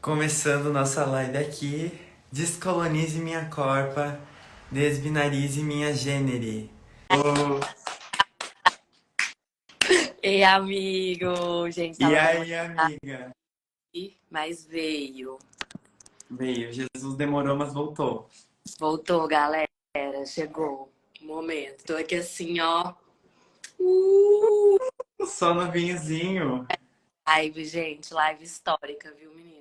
Começando nossa live aqui, descolonize minha corpa, desbinarize minha gênere. Ô, Ei, amigo! Gente, e tava demorando, aí, amiga? mas veio. Veio, Jesus demorou, mas voltou. Voltou, galera. Chegou o momento. Tô aqui assim, ó. Uh! Só no vinhozinho. Live, gente. Live histórica, viu, meninas?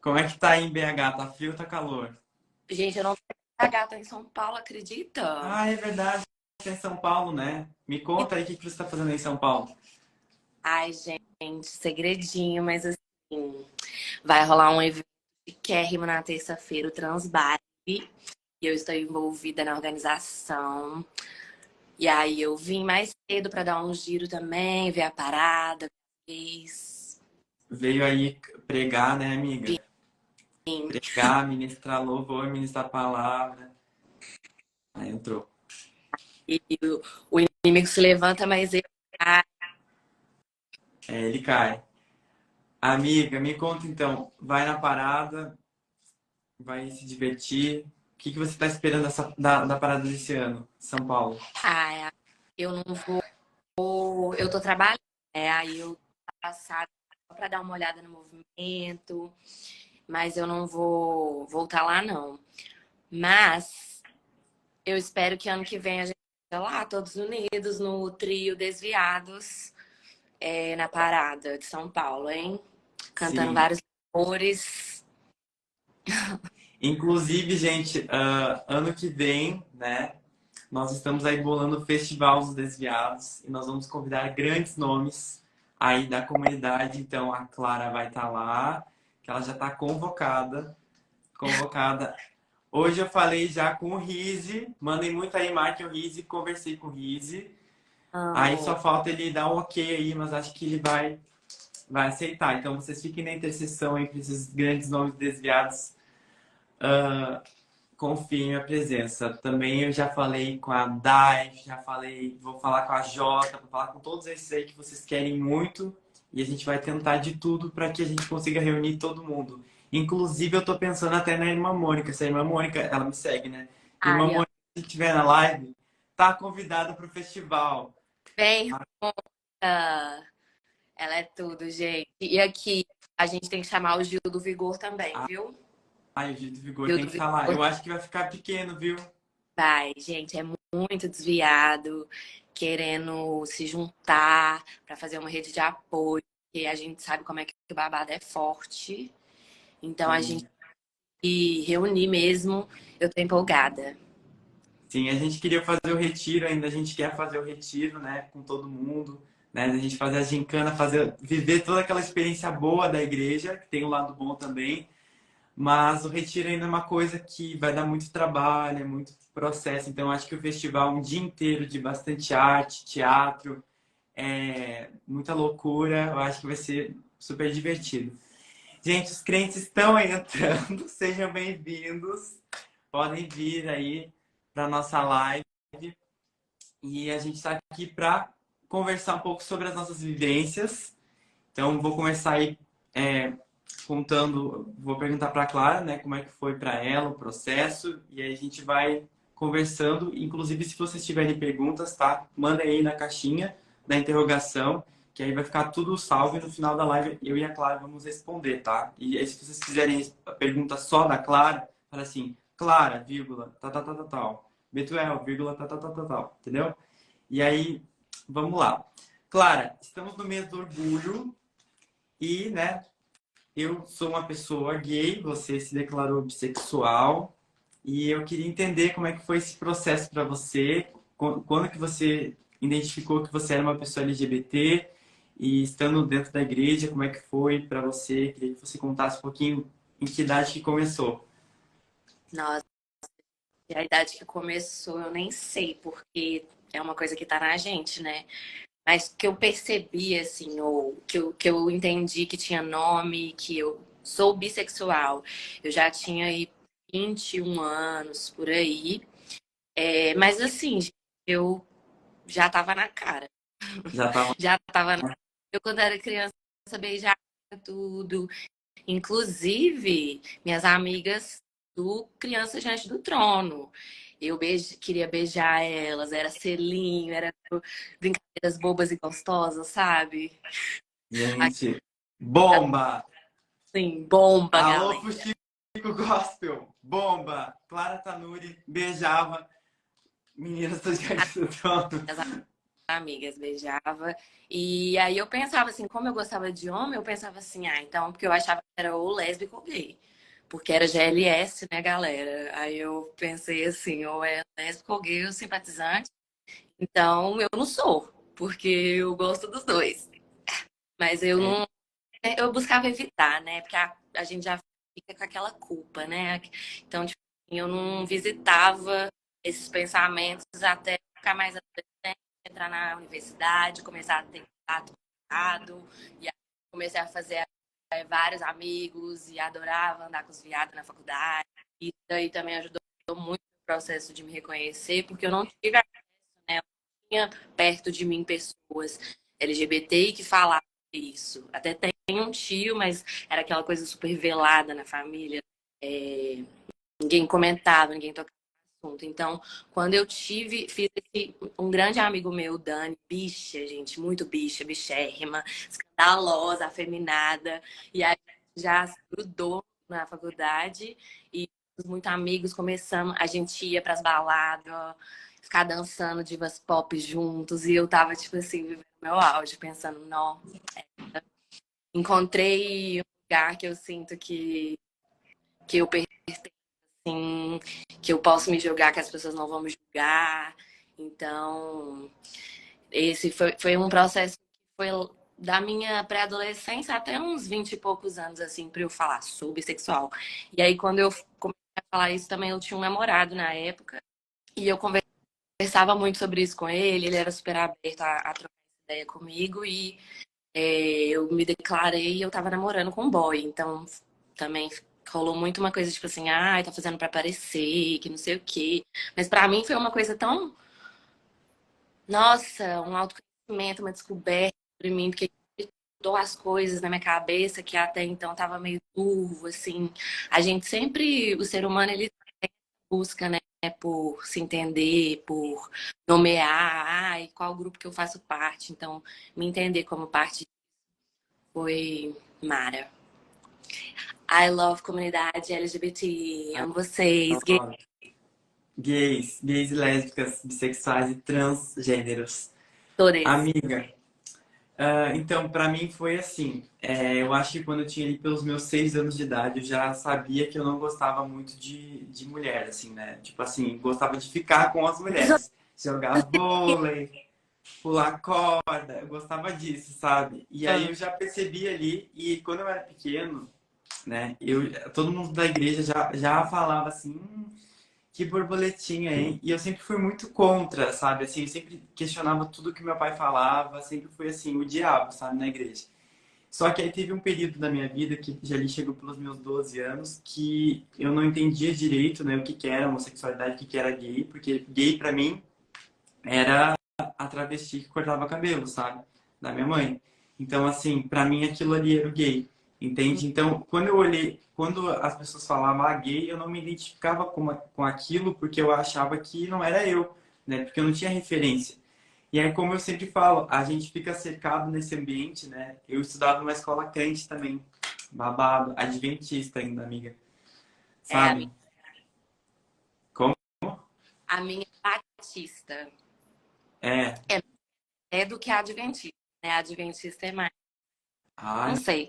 Como é que tá aí em BH? Tá frio ou tá calor? Gente, eu não tô a gata em São Paulo, acredita? Ah, é verdade, tá em São Paulo, né? Me conta aí o que você tá fazendo aí em São Paulo. Ai, gente, segredinho, mas assim, vai rolar um evento chiquérrimo na terça-feira, o Transbike. E eu estou envolvida na organização. E aí eu vim mais cedo pra dar um giro também, ver a parada, fez. Veio aí pregar, né, amiga? Vim. Pregar, ministrar louvor, ministrar palavra. Aí entrou. E o inimigo se levanta, mas eu. Ah, É, ele cai. Amiga, me conta então, vai na parada, vai se divertir. O que você está esperando da parada desse ano, São Paulo? ah, eu não vou. Eu tô trabalhando, né? Aí eu passado pra dar uma olhada no movimento, mas eu não vou voltar lá, não. Mas eu espero que ano que vem a gente esteja lá, todos unidos, no trio Desviados, na parada de São Paulo, hein? Cantando Sim. vários cores. Inclusive, gente, ano que vem, né, nós estamos aí bolando o Festival dos Desviados e nós vamos convidar grandes nomes aí da comunidade. Então, a Clara vai estar lá, que ela já está convocada. Hoje eu falei já com o Rize, mandem muito aí, marquem o Rize, conversei com o Rize. Aí Amo. só falta ele dar um ok aí, mas acho que ele vai aceitar. Então vocês fiquem na intercessão entre esses grandes nomes desviados. Ah, confiem na presença. Também eu já falei com a Dai, já falei, vou falar com a Jota, vou falar com todos esses aí que vocês querem muito. E a gente vai tentar de tudo para que a gente consiga reunir todo mundo. Inclusive, eu tô pensando até na irmã Mônica. Se a irmã Mônica, ela me segue, né? Irmã Ai, amo. Mônica, se estiver na live, tá convidada para o festival. Vem, Rita. Ela é tudo, gente. E aqui, a gente tem que chamar o Gil do Vigor também, viu? Ai, o Gil do Vigor Gil tem do que estar lá. Vigor Eu acho que vai ficar pequeno, viu? vai, gente. É muito desviado, querendo se juntar para fazer uma rede de apoio. Porque a gente sabe como é que o babado é forte. Então, a gente Sim. se reunir mesmo. Eu tô empolgada. Sim, a gente queria fazer o retiro ainda, a gente quer fazer o retiro, né, com todo mundo, né, a gente fazer a gincana, viver toda aquela experiência boa da igreja, que tem um lado bom também, mas o retiro ainda é uma coisa que vai dar muito trabalho, é muito processo, então acho que o festival um dia inteiro de bastante arte, teatro, muita loucura, eu acho que vai ser super divertido. Gente, os crentes estão aí entrando, sejam bem-vindos. Podem vir aí para nossa live e a gente está aqui para conversar um pouco sobre as nossas vivências. Então, vou começar aí contando, vou perguntar para a Clara, né, como é que foi para ela o processo e aí a gente vai conversando. Inclusive, se vocês tiverem perguntas, tá? Mandem aí na caixinha da interrogação, que aí vai ficar tudo salvo e no final da live eu e a Clara vamos responder, tá? E aí, se vocês quiserem a pergunta só da Clara, fala assim, Clara, vírgula, tal. Betuel, vírgula, tal. Entendeu? E aí, vamos lá. Clara, estamos no mês do orgulho e, né, eu sou uma pessoa gay, você se declarou bissexual e eu queria entender como é que foi esse processo para você, quando que você identificou que você era uma pessoa LGBT e estando dentro da igreja, como é que foi para você? Queria que você contasse um pouquinho em que idade que começou. Nossa, e a idade que começou, eu nem sei, porque é uma coisa que tá na gente, né? Mas que eu percebi, assim, ou que eu entendi que tinha nome, que eu sou bissexual. Eu já tinha aí 21 anos, por aí. Mas assim, eu já tava na cara. Já estava. Já tava na... Eu, quando era criança, beijava tudo. Inclusive, minhas amigas do Criança Diante do Trono. Queria beijar elas, era selinho, era brincadeiras bobas e gostosas, sabe? Gente, bomba! Assim, bomba, Alô, galera. Fuxico Gospel! Bomba! Clara Tanuri beijava meninas do Jardim do Trono. As amigas beijava. E aí eu pensava assim, como eu gostava de homem, eu pensava assim, ah, então, porque eu achava que era ou lésbico ou gay. Porque era GLS, né, galera? Aí eu pensei assim, ou é lésbico ou gay ou simpatizante. Então eu não sou, porque eu gosto dos dois. Mas eu É, não. Eu buscava evitar, né? Porque a gente já fica com aquela culpa, né? Então, tipo, eu não visitava esses pensamentos até ficar mais adolescente, entrar na universidade, começar a ter contato com o mercado. E aí comecei a fazer vários amigos e adorava andar com os viados na faculdade. E daí também ajudou muito no processo de me reconhecer, porque eu não tive acesso, né? Eu não tinha perto de mim pessoas LGBT que falavam isso. Até tem um tio, mas era aquela coisa super velada na família. É, ninguém comentava, ninguém tocava no assunto. Então, quando eu fiz um grande amigo meu, Dani, bicha, gente, muito bicha, bichérrima, escandalosa, afeminada. E aí já se grudou na faculdade e muito amigos começamos, a gente ia pras baladas, ficar dançando divas pop juntos, e eu tava, tipo assim, vivendo meu auge, pensando, não, encontrei um lugar que eu sinto que eu pertenço, assim, que eu posso me julgar, que as pessoas não vão me julgar. Então, esse foi um processo que foi da minha pré-adolescência até uns 20 e poucos anos, assim, para eu falar sobre sexual. E aí, quando eu comecei a falar isso também, eu tinha um namorado na época, e eu conversava muito sobre isso com ele era super aberto a trocar ideia comigo, e eu me declarei e eu tava namorando com um boy. Então, também rolou muito uma coisa tipo assim, ah, tá fazendo pra aparecer, que não sei o quê. Mas pra mim foi uma coisa tão, nossa, um autoconhecimento, uma descoberta sobre mim, porque mudou as coisas na minha cabeça que até então tava meio turvo, assim. A gente sempre, o ser humano, ele busca, né, por se entender, por nomear, ai, qual grupo que eu faço parte. Então, me entender como parte foi Mara. I love comunidade LGBT. Amo vocês. Gay. gays, gays e lésbicas, bissexuais e transgêneros. Todes. Amiga, então, pra mim foi assim. Eu acho que quando eu tinha ali pelos meus 6 anos de idade, eu já sabia que eu não gostava muito de mulher, assim, né? Tipo assim, gostava de ficar com as mulheres. Jogar vôlei, pular corda, eu gostava disso, sabe? E aí eu já percebi ali, e quando eu era pequeno, né? Todo mundo da igreja já falava assim, que borboletinha, hein? E eu sempre fui muito contra, sabe? Assim, eu sempre questionava tudo que meu pai falava, sempre fui assim, o diabo, sabe, na igreja. Só que aí teve um período da minha vida que já ali chegou pelos meus 12 anos que eu não entendia direito, né, o que que era homossexualidade, o que que era gay, porque gay pra mim era a travesti que cortava cabelo, sabe? Da minha mãe. Então, assim, pra mim aquilo ali era o gay, entende? Então, quando eu olhei, quando as pessoas falavam gay, eu não me identificava com aquilo porque eu achava que não era eu, né? Porque eu não tinha referência. E aí, como eu sempre falo, a gente fica cercado nesse ambiente, né? Eu estudava numa escola crente também, babado, adventista ainda, amiga, É, sabe? Como? a minha é batista. É. É do que a adventista, né? A adventista é mais. Não Ai, sei.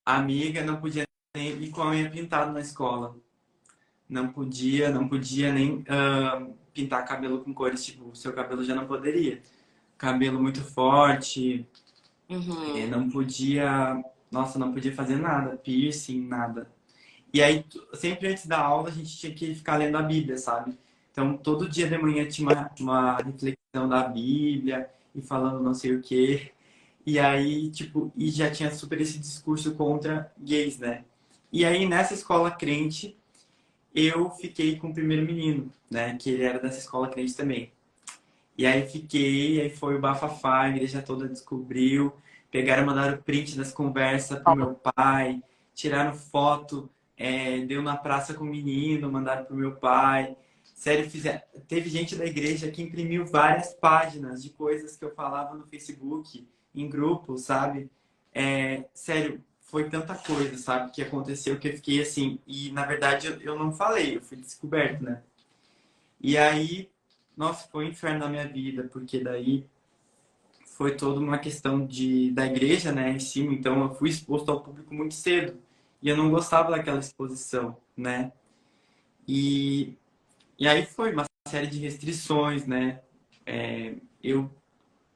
a amiga não podia nem ir com a unha pintada na escola. Não podia nem pintar cabelo com cores, tipo, seu cabelo já não poderia. Cabelo muito forte, Uhum. não podia, nossa, não podia fazer nada, piercing, nada. E aí, sempre antes da aula, a gente tinha que ficar lendo a Bíblia, sabe? Então, todo dia de manhã tinha uma reflexão da Bíblia e falando não sei o quê. E aí, tipo, e já tinha super esse discurso contra gays, né? E aí, nessa escola crente, eu fiquei com o primeiro menino, né? Que ele era dessa escola crente também. E aí fiquei, aí foi o bafafá, a igreja toda descobriu, pegaram e mandaram print das conversas pro meu pai, tiraram foto, deu na praça com o menino, mandaram pro meu pai. Sério, teve gente da igreja que imprimiu várias páginas de coisas que eu falava no Facebook, em grupo, sabe? Sério, foi tanta coisa, sabe, que aconteceu que eu fiquei assim. E na verdade eu não falei, eu fui descoberto, né? E aí, nossa, foi um inferno na minha vida, porque daí foi toda uma questão da igreja, né, em cima. Então eu fui exposto ao público muito cedo. E eu não gostava daquela exposição, né? E, e aí foi uma série de restrições, né? Eu,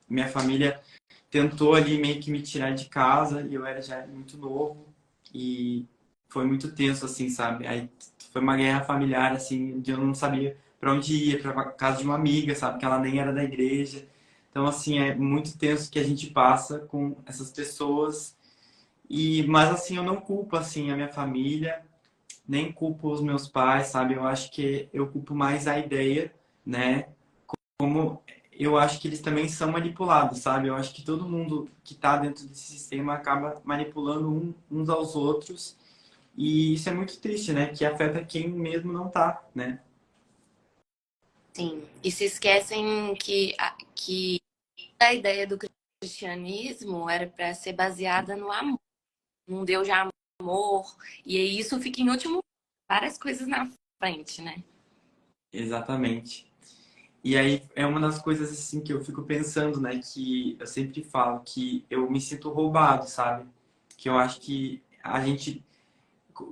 minha família tentou ali meio que me tirar de casa e eu era já muito novo e foi muito tenso, assim, sabe? Aí foi uma guerra familiar, assim, de eu não sabia para onde ia, para casa de uma amiga, sabe? Que ela nem era da igreja. Então, assim, é muito tenso que a gente passa com essas pessoas. Mas, assim, eu não culpo, assim, a minha família, nem culpo os meus pais, sabe? Eu acho que eu culpo mais a ideia, né? Como eu acho que eles também são manipulados, sabe? Eu acho que todo mundo que está dentro desse sistema acaba manipulando uns aos outros. E isso é muito triste, né? Que afeta quem mesmo não tá, né? Sim. E se esquecem que a ideia do cristianismo era para ser baseada no amor, num Deus de amor. E aí isso fica em último, várias coisas na frente, né? Exatamente. E aí é uma das coisas assim que eu fico pensando, né? Que eu sempre falo que eu me sinto roubado, sabe? Que eu acho que a gente.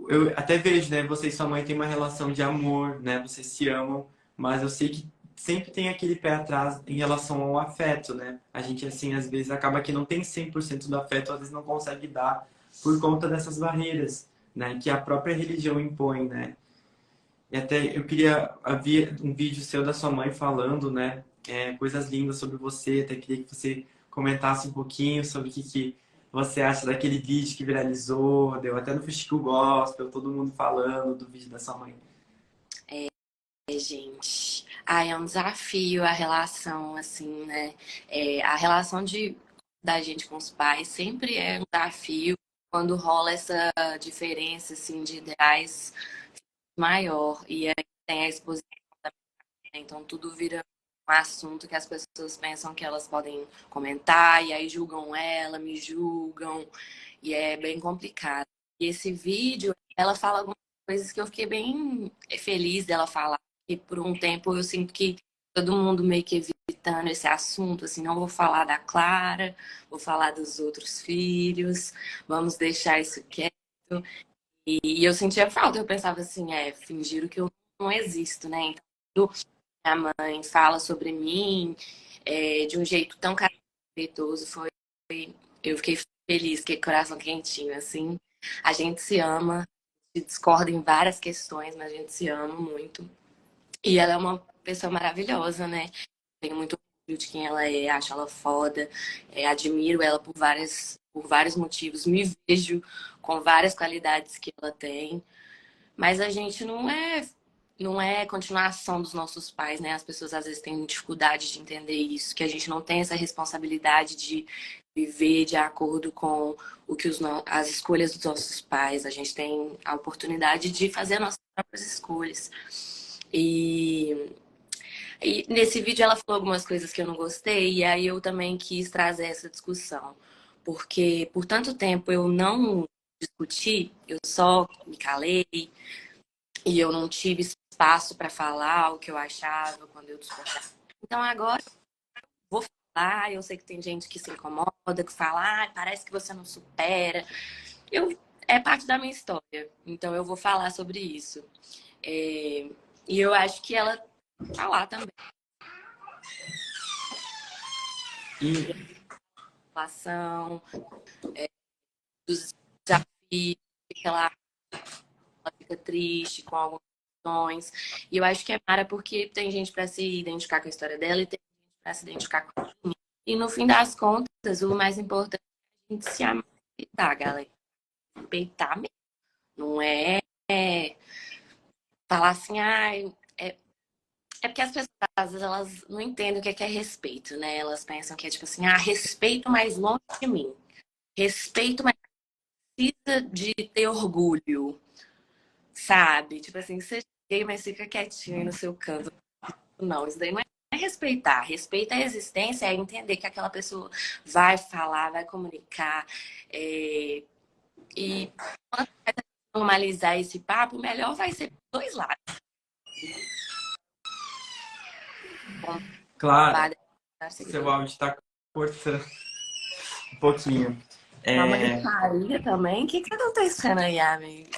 Eu até vejo, né? Você e sua mãe têm uma relação de amor, né? Vocês se amam, mas eu sei que sempre tem aquele pé atrás em relação ao afeto, né? A gente, assim, às vezes acaba que não tem 100% do afeto, às vezes não consegue dar por conta dessas barreiras, né? Que a própria religião impõe, né? E até eu queria ver um vídeo seu da sua mãe falando, né? Coisas lindas sobre você. Até queria que você comentasse um pouquinho sobre que você acha daquele vídeo que viralizou. Deu até no Festival Gospel, todo mundo falando do vídeo da sua mãe. Gente. Ai, é um desafio a relação, assim, né? A relação da gente com os pais sempre é um desafio quando rola essa diferença, assim, de ideais maior. E aí tem a exposição da minha, então tudo vira um assunto que as pessoas pensam que elas podem comentar, e aí julgam ela, me julgam, e é bem complicado. E esse vídeo, ela fala algumas coisas que eu fiquei bem feliz dela falar, e por um tempo eu sinto que todo mundo meio que evitando esse assunto, assim, não vou falar da Clara, vou falar dos outros filhos, vamos deixar isso quieto. E eu sentia falta, eu pensava assim, fingiram que eu não existo, né? Então, quando minha mãe fala sobre mim, de um jeito tão carinhoso, eu fiquei feliz, fiquei com o coração quentinho, assim. A gente se ama, se discorda em várias questões, mas a gente se ama muito. E ela é uma pessoa maravilhosa, né? Tenho muito orgulho de quem ela é, acho ela foda, admiro ela por vários motivos, me vejo com várias qualidades que ela tem. Mas a gente não é continuação dos nossos pais, né? As pessoas às vezes têm dificuldade de entender isso, que a gente não tem essa responsabilidade de viver de acordo com o que as escolhas dos nossos pais. A gente tem a oportunidade de fazer as nossas próprias escolhas. E, e nesse vídeo ela falou algumas coisas que eu não gostei, e aí eu também quis trazer essa discussão. Porque por tanto tempo eu não discuti, eu só me calei, e eu não tive espaço para falar o que eu achava quando eu discordava. Então agora eu vou falar, eu sei que tem gente que se incomoda, que fala, parece que você não supera. É parte da minha história, então eu vou falar sobre isso. E eu acho que ela tá lá também. E, Relação, dos desafios, que ela fica triste com algumas questões. E eu acho que é Mara porque tem gente para se identificar com a história dela e tem gente para se identificar com a minha. E no fim das contas, o mais importante é a gente se amar e respeitar, galera. Respeitar mesmo. Não é falar assim, é porque as pessoas, às vezes, elas não entendem o que é respeito, né? Elas pensam que é tipo assim, respeito mais longe de mim. Respeito mais precisa de ter orgulho, sabe? Tipo assim, você chega, mas fica quietinho aí no seu canto. Não, isso daí não é respeitar. Respeita a existência, é entender que aquela pessoa vai falar, vai comunicar. E quanto mais normalizar esse papo, melhor vai ser dos dois lados. Claro, seu áudio está cortando um pouquinho. Uma É, gritaria também? O que tá acontecendo aí, amigo?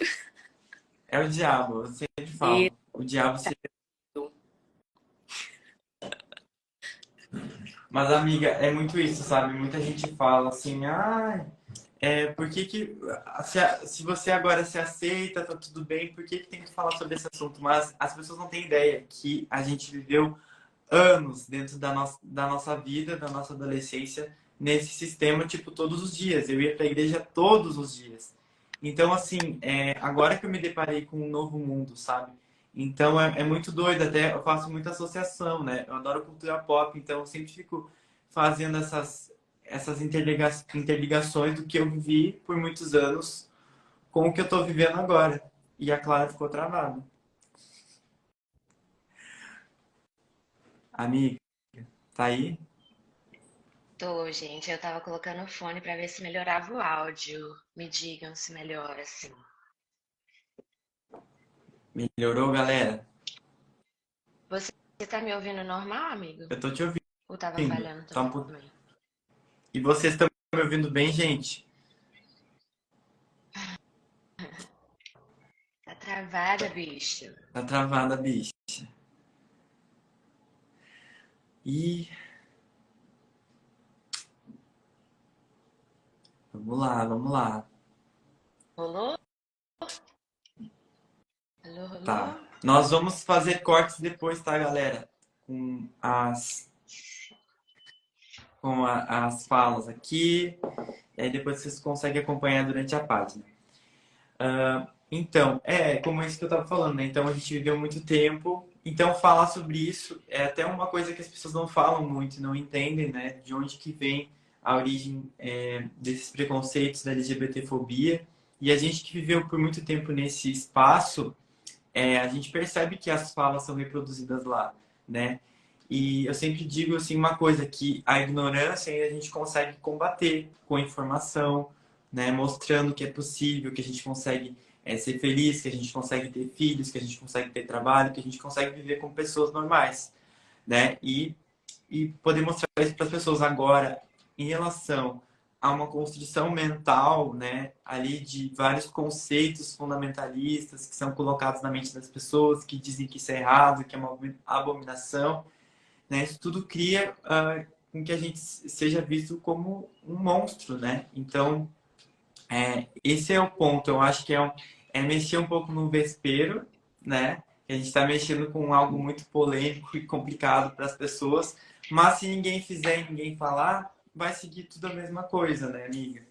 é o diabo, eu sempre falo. O diabo se... Mas, amiga, é muito isso, sabe? Muita gente fala assim, por que que... Se você agora se aceita, tá tudo bem, por que que tem que falar sobre esse assunto? Mas as pessoas não têm ideia que a gente viveu anos dentro da nossa vida, da nossa adolescência, nesse sistema, tipo, todos os dias. Eu ia para a igreja todos os dias. Então, assim, agora que eu me deparei com um novo mundo, sabe? Então, é muito doido. Até eu faço muita associação, né? Eu adoro cultura pop, então eu sempre fico fazendo essas interligações do que eu vivi por muitos anos com o que eu estou vivendo agora. E a Clara ficou travada. Amiga, tá aí? Tô, gente. Eu tava colocando o fone pra ver se melhorava o áudio. Me digam se melhora, assim. Melhorou, galera? Você tá me ouvindo normal, amigo? Eu tô te ouvindo. Ou tava falhando Tá também? E vocês estão me ouvindo bem, gente? Tá travada, bicho. Tá travada, bicha. E vamos lá, vamos lá. Rolou? Alô, rolou? Tá. Nós vamos fazer cortes depois, tá, galera? Com as falas aqui. E aí depois vocês conseguem acompanhar durante a página. Então, como isso que eu tava falando, né? Então a gente viveu muito tempo. Então falar sobre isso é até uma coisa que as pessoas não falam muito, não entendem, né? De onde que vem a origem desses preconceitos da LGBTfobia. E a gente que viveu por muito tempo nesse espaço, a gente percebe que as falas são reproduzidas lá, né? E eu sempre digo assim uma coisa, que a ignorância a gente consegue combater com informação, né? Mostrando que é possível, que a gente consegue ser feliz, que a gente consegue ter filhos, que a gente consegue ter trabalho, que a gente consegue viver com pessoas normais, né? E poder mostrar isso para as pessoas agora em relação a uma construção mental, né, ali de vários conceitos fundamentalistas que são colocados na mente das pessoas, que dizem que isso é errado, que é uma abominação, né? Isso tudo cria com que a gente seja visto como um monstro, né? Então, esse é o ponto. Eu acho que é mexer um pouco no vespeiro, né? Que a gente está mexendo com algo muito polêmico e complicado para as pessoas. Mas se ninguém fizer e ninguém falar, vai seguir tudo a mesma coisa, né, amiga?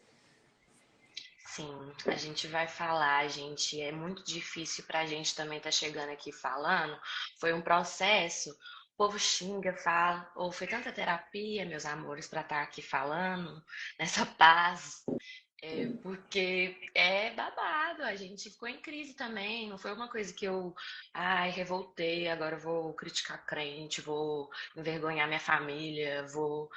Sim, a gente vai falar, gente. É muito difícil pra gente também estar chegando aqui falando. Foi um processo. O povo xinga, fala. Ou foi tanta terapia, meus amores, pra estar aqui falando, nessa paz. Porque é babado, a gente ficou em crise também. Não foi uma coisa que eu, ai, revoltei, agora eu vou criticar crente, vou envergonhar minha família, vou,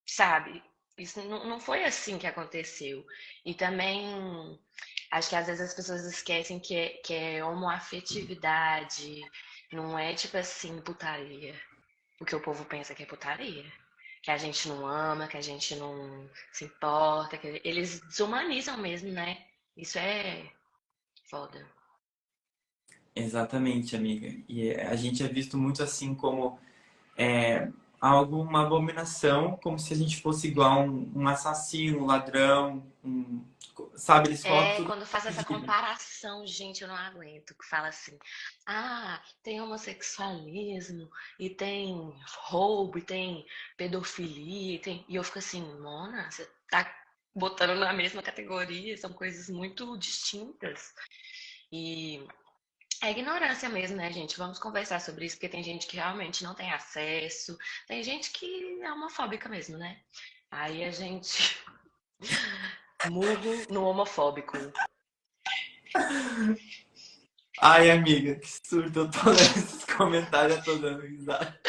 sabe? Isso não foi assim que aconteceu. E também acho que às vezes as pessoas esquecem que é homoafetividade, não é tipo assim, putaria. O que o povo pensa que é putaria. Que a gente não ama, que a gente não se importa, que eles desumanizam mesmo, né? Isso é foda. Exatamente, amiga. E a gente é visto muito assim como é, algo, uma abominação, como se a gente fosse igual um assassino, um ladrão, sabe? Eles colocam tudo Quando faz essa na vida. comparação, gente, eu não aguento. Que fala assim, tem homossexualismo, e tem roubo, e tem pedofilia, e eu fico assim, Mona, você tá botando na mesma categoria, são coisas muito distintas. E é ignorância mesmo, né, gente? Vamos conversar sobre isso, porque tem gente que realmente não tem acesso, tem gente que é homofóbica mesmo, né? Aí a gente Murro no homofóbico. Ai, amiga, que surto. Eu tô lendo esses comentários, eu tô dando risada.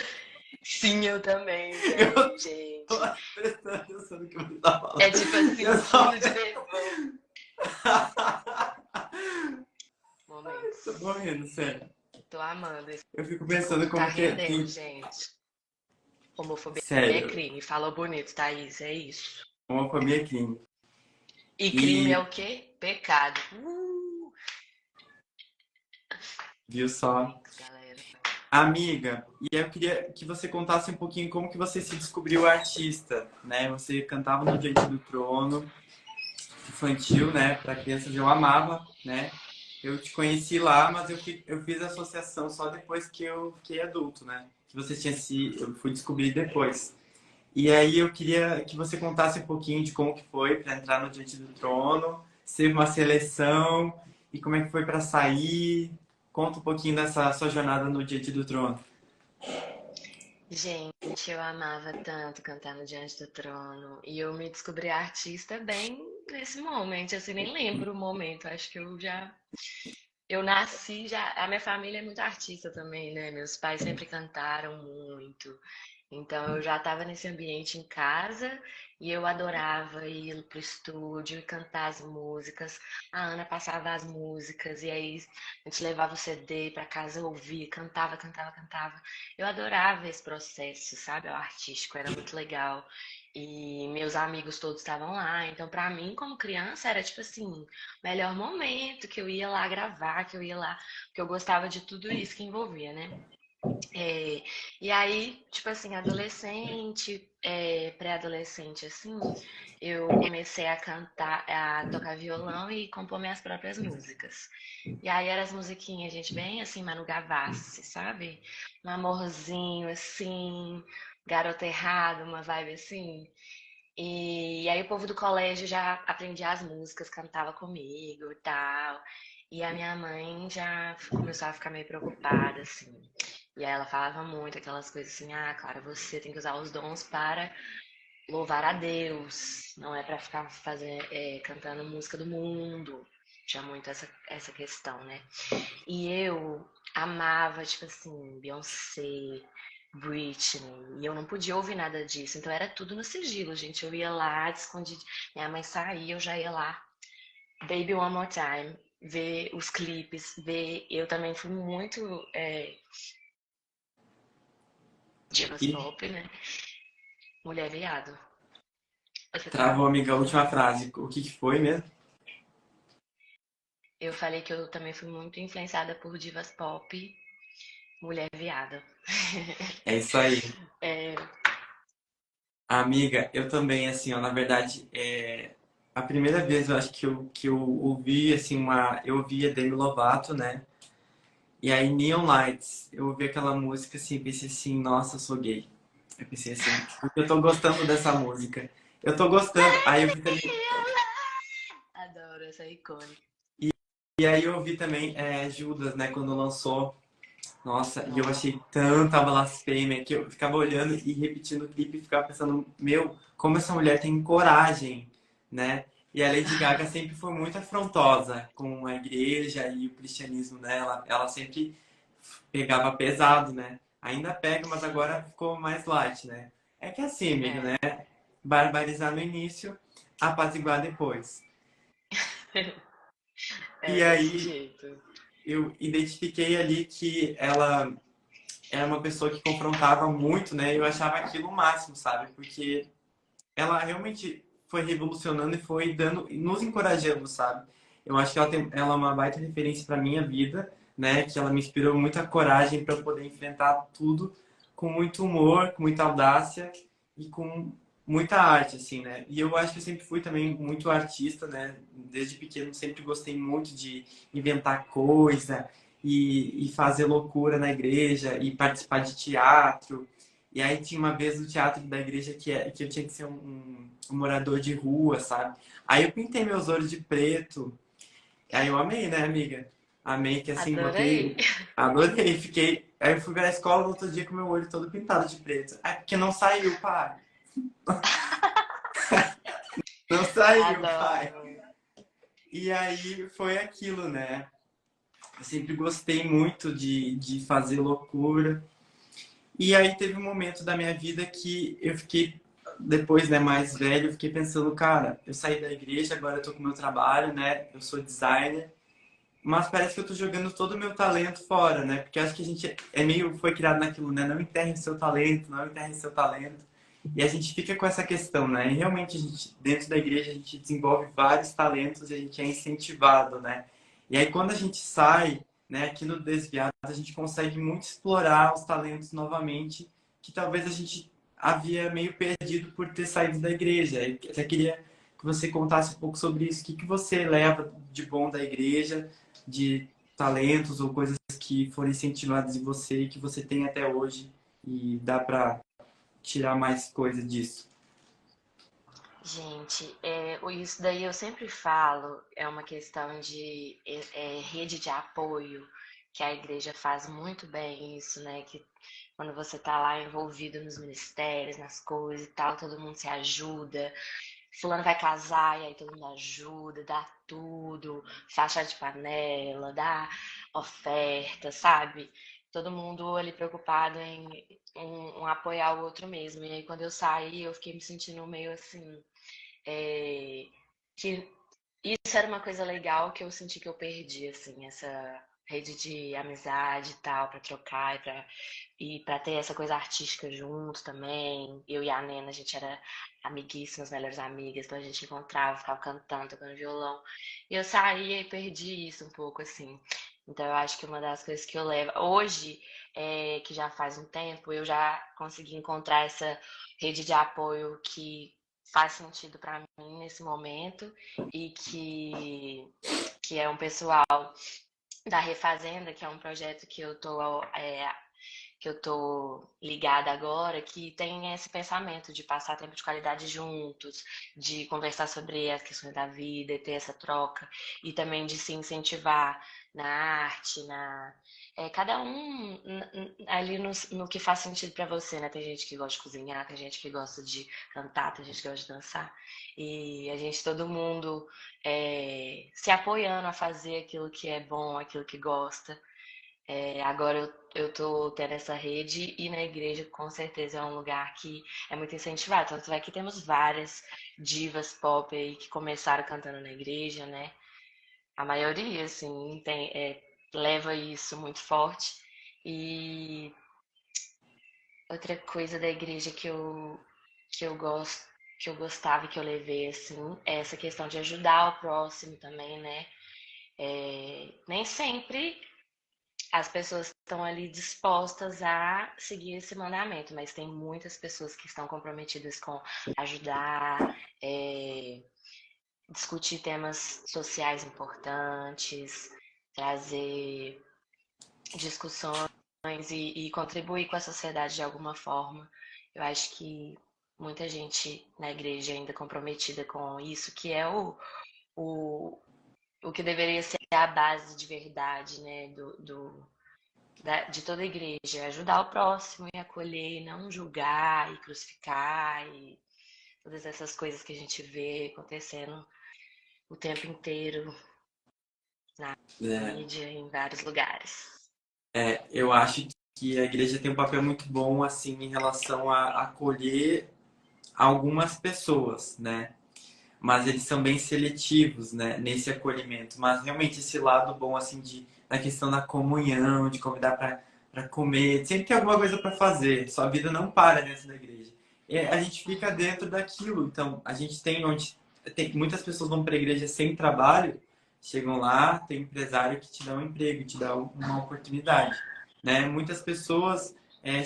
Sim, eu também, Eu velho, tô gente. prestando atenção no que você tá É falando. tipo assim, Eu um só... fundo de nervão. Tô Momentos. morrendo, sério. Tô amando. Esse Eu fico pensando discurso tá como que é, rendendo, tem... gente. Homofobia é Sério, crime. Falou bonito, Thaís. É isso. homofobia é crime. E crime é E o quê? Pecado. viu só? Momentos, galera. Amiga, e eu queria que você contasse um pouquinho como que você se descobriu artista, né? Você cantava no Diante do Trono, infantil, né? Para crianças eu amava, né? Eu te conheci lá, mas eu fiz associação só depois que eu fiquei adulto, né? Que você tinha se... Eu fui descobrir depois. E aí eu queria que você contasse um pouquinho de como que foi para entrar no Diante do Trono, se teve uma seleção e como é que foi para sair. Conta um pouquinho dessa sua jornada no Diante do Trono. Gente, eu amava tanto cantar no Diante do Trono. E eu me descobri artista bem nesse momento. Assim, nem lembro o momento. Acho que eu já. Eu nasci já. A minha família é muito artista também, né? Meus pais sempre cantaram muito. Então eu já estava nesse ambiente em casa e eu adorava ir pro estúdio e cantar as músicas. A Ana passava as músicas e aí a gente levava o CD para casa ouvir, cantava, cantava, cantava. Eu adorava esse processo, sabe? O artístico era muito legal. E meus amigos todos estavam lá, então para mim como criança era tipo assim, melhor momento que eu ia lá gravar, que eu ia lá, porque eu gostava de tudo isso que envolvia, né? É, e aí, tipo assim, adolescente, pré-adolescente, assim, eu comecei a cantar, a tocar violão e compor minhas próprias músicas. E aí eram as musiquinhas, gente, bem assim, Manu Gavassi, sabe? Um amorzinho, assim, garota errada, uma vibe assim. E aí o povo do colégio já aprendia as músicas, cantava comigo e tal. E a minha mãe já começou a ficar meio preocupada, assim. E aí ela falava muito aquelas coisas assim, ah, Clara, você tem que usar os dons para louvar a Deus, não é para ficar cantando música do mundo. Tinha muito essa questão, né? E eu amava, tipo assim, Beyoncé, Britney, e eu não podia ouvir nada disso, então era tudo no sigilo, gente. Eu ia lá, escondido, minha mãe saía, eu já ia lá, Baby One More Time, ver os clipes, ver. Eu também fui muito divas E pop, né? Mulher viado. Você travou, travou. amiga, a última frase. O que que foi mesmo? Eu falei que eu também fui muito influenciada por divas pop, mulher viada. É isso aí. É, Amiga, eu também, assim, ó, na verdade, a primeira vez eu acho que eu ouvi, assim, eu ouvi a Demi Lovato, né? E aí, Neon Lights, eu ouvi aquela música, assim, pensei assim, nossa, eu sou gay. Eu pensei assim, porque eu tô gostando dessa música. Eu tô gostando. Aí eu vi também, adoro essa icônica. e aí eu ouvi também Judas, né, quando lançou. Nossa, e eu Nossa. achei tanta blasfêmia que eu ficava olhando e repetindo o clipe e ficava pensando, meu, como essa mulher tem coragem, né? E a Lady Gaga sempre foi muito afrontosa com a igreja e o cristianismo dela. Ela sempre pegava pesado, né? Ainda pega, mas Sim, agora ficou mais light, né? É que é assim, amigo, é. né? Barbarizar no início, apaziguar depois. É E desse aí jeito. eu identifiquei ali que ela era uma pessoa que confrontava muito, né? E eu achava aquilo o máximo, sabe? Porque ela realmente foi revolucionando e foi dando, nos encorajando, sabe? Eu acho que ela é uma baita referência para minha vida, né? Que ela me inspirou muita coragem para poder enfrentar tudo com muito humor, com muita audácia e com muita arte, assim, né? E eu acho que eu sempre fui também muito artista, né? Desde pequeno sempre gostei muito de inventar coisa e fazer loucura na igreja e participar de teatro. E aí tinha uma vez no teatro da igreja que eu tinha que ser um morador de rua, sabe? Aí eu pintei meus olhos de preto. Aí eu amei, né, amiga? Amei que assim, Adorei. botei. Adorei, fiquei. Aí eu fui pra escola no outro dia com meu olho todo pintado de preto. É porque não saiu, pai. Não saiu, pai. Adoro. E aí foi aquilo, né? Eu sempre gostei muito de fazer loucura. E aí teve um momento da minha vida que eu fiquei, depois, né, mais velho, eu fiquei pensando, cara, eu saí da igreja, agora eu tô com o meu trabalho, né? Eu sou designer, mas parece que eu tô jogando todo o meu talento fora, né? Porque eu acho que a gente é meio, foi criado naquilo, né? Não enterre seu talento, não enterre seu talento. E a gente fica com essa questão, né? E realmente a gente, dentro da igreja, a gente desenvolve vários talentos e a gente é incentivado, né? E aí quando a gente sai, né, aqui no Desviados, a gente consegue muito explorar os talentos novamente, que talvez a gente havia meio perdido por ter saído da igreja. Eu até queria que você contasse um pouco sobre isso. O que que você leva de bom da igreja, de talentos ou coisas que foram incentivadas em você e que você tem até hoje e dá para tirar mais coisa disso? Gente, isso daí eu sempre falo, é uma questão de rede de apoio, que a igreja faz muito bem isso, né? Que quando você tá lá envolvido nos ministérios, nas coisas e tal, todo mundo se ajuda. Fulano vai casar e aí todo mundo ajuda, dá tudo, faz chá de panela, dá oferta, sabe? Todo mundo ali preocupado em um apoiar o outro mesmo. E aí quando eu saí, eu fiquei me sentindo meio assim, é, que isso era uma coisa legal que eu senti que eu perdi, assim, essa rede de amizade e tal, pra trocar e pra ter essa coisa artística junto também. Eu e a Nena, a gente era amiguíssimas, melhores amigas, então a gente encontrava, ficava cantando, tocando violão. E eu saía e perdi isso um pouco, assim. Então eu acho que uma das coisas que eu levo hoje, que já faz um tempo, eu já consegui encontrar essa rede de apoio que faz sentido pra mim nesse momento e que é um pessoal da Refazenda, que é um projeto que eu tô ligada agora, que tem esse pensamento de passar tempo de qualidade juntos, de conversar sobre as questões da vida e ter essa troca, e também de se incentivar na arte, cada um ali no que faz sentido para você, né? Tem gente que gosta de cozinhar, tem gente que gosta de cantar, tem gente que gosta de dançar, e a gente, todo mundo se apoiando a fazer aquilo que é bom, aquilo que gosta. Agora eu tô tendo essa rede e na igreja com certeza é um lugar que é muito incentivado. Tanto é que temos várias divas pop aí que começaram cantando na igreja, né? A maioria, assim, leva isso muito forte. E outra coisa da igreja que eu gosto, que eu gostava e que eu levei, assim, é essa questão de ajudar o próximo também, né? Nem sempre as pessoas estão ali dispostas a seguir esse mandamento, mas tem muitas pessoas que estão comprometidas com ajudar, discutir temas sociais importantes, trazer discussões e contribuir com a sociedade de alguma forma. Eu acho que muita gente na igreja ainda comprometida com isso, que é o, o que deveria ser a base de verdade, né, de toda a igreja, ajudar o próximo e acolher, e não julgar e crucificar e todas essas coisas que a gente vê acontecendo o tempo inteiro na É, mídia, em vários lugares. eu acho que a igreja tem um papel muito bom assim em relação a acolher algumas pessoas, né? Mas eles são bem seletivos, né, nesse acolhimento. Mas realmente esse lado bom assim de da questão da comunhão, de convidar para comer, sempre tem alguma coisa para fazer. Sua vida não para dentro da igreja. E a gente fica dentro daquilo. Então a gente tem onde tem muitas pessoas vão para a igreja sem trabalho, chegam lá, tem empresário que te dá um emprego, te dá uma oportunidade, né? Muitas pessoas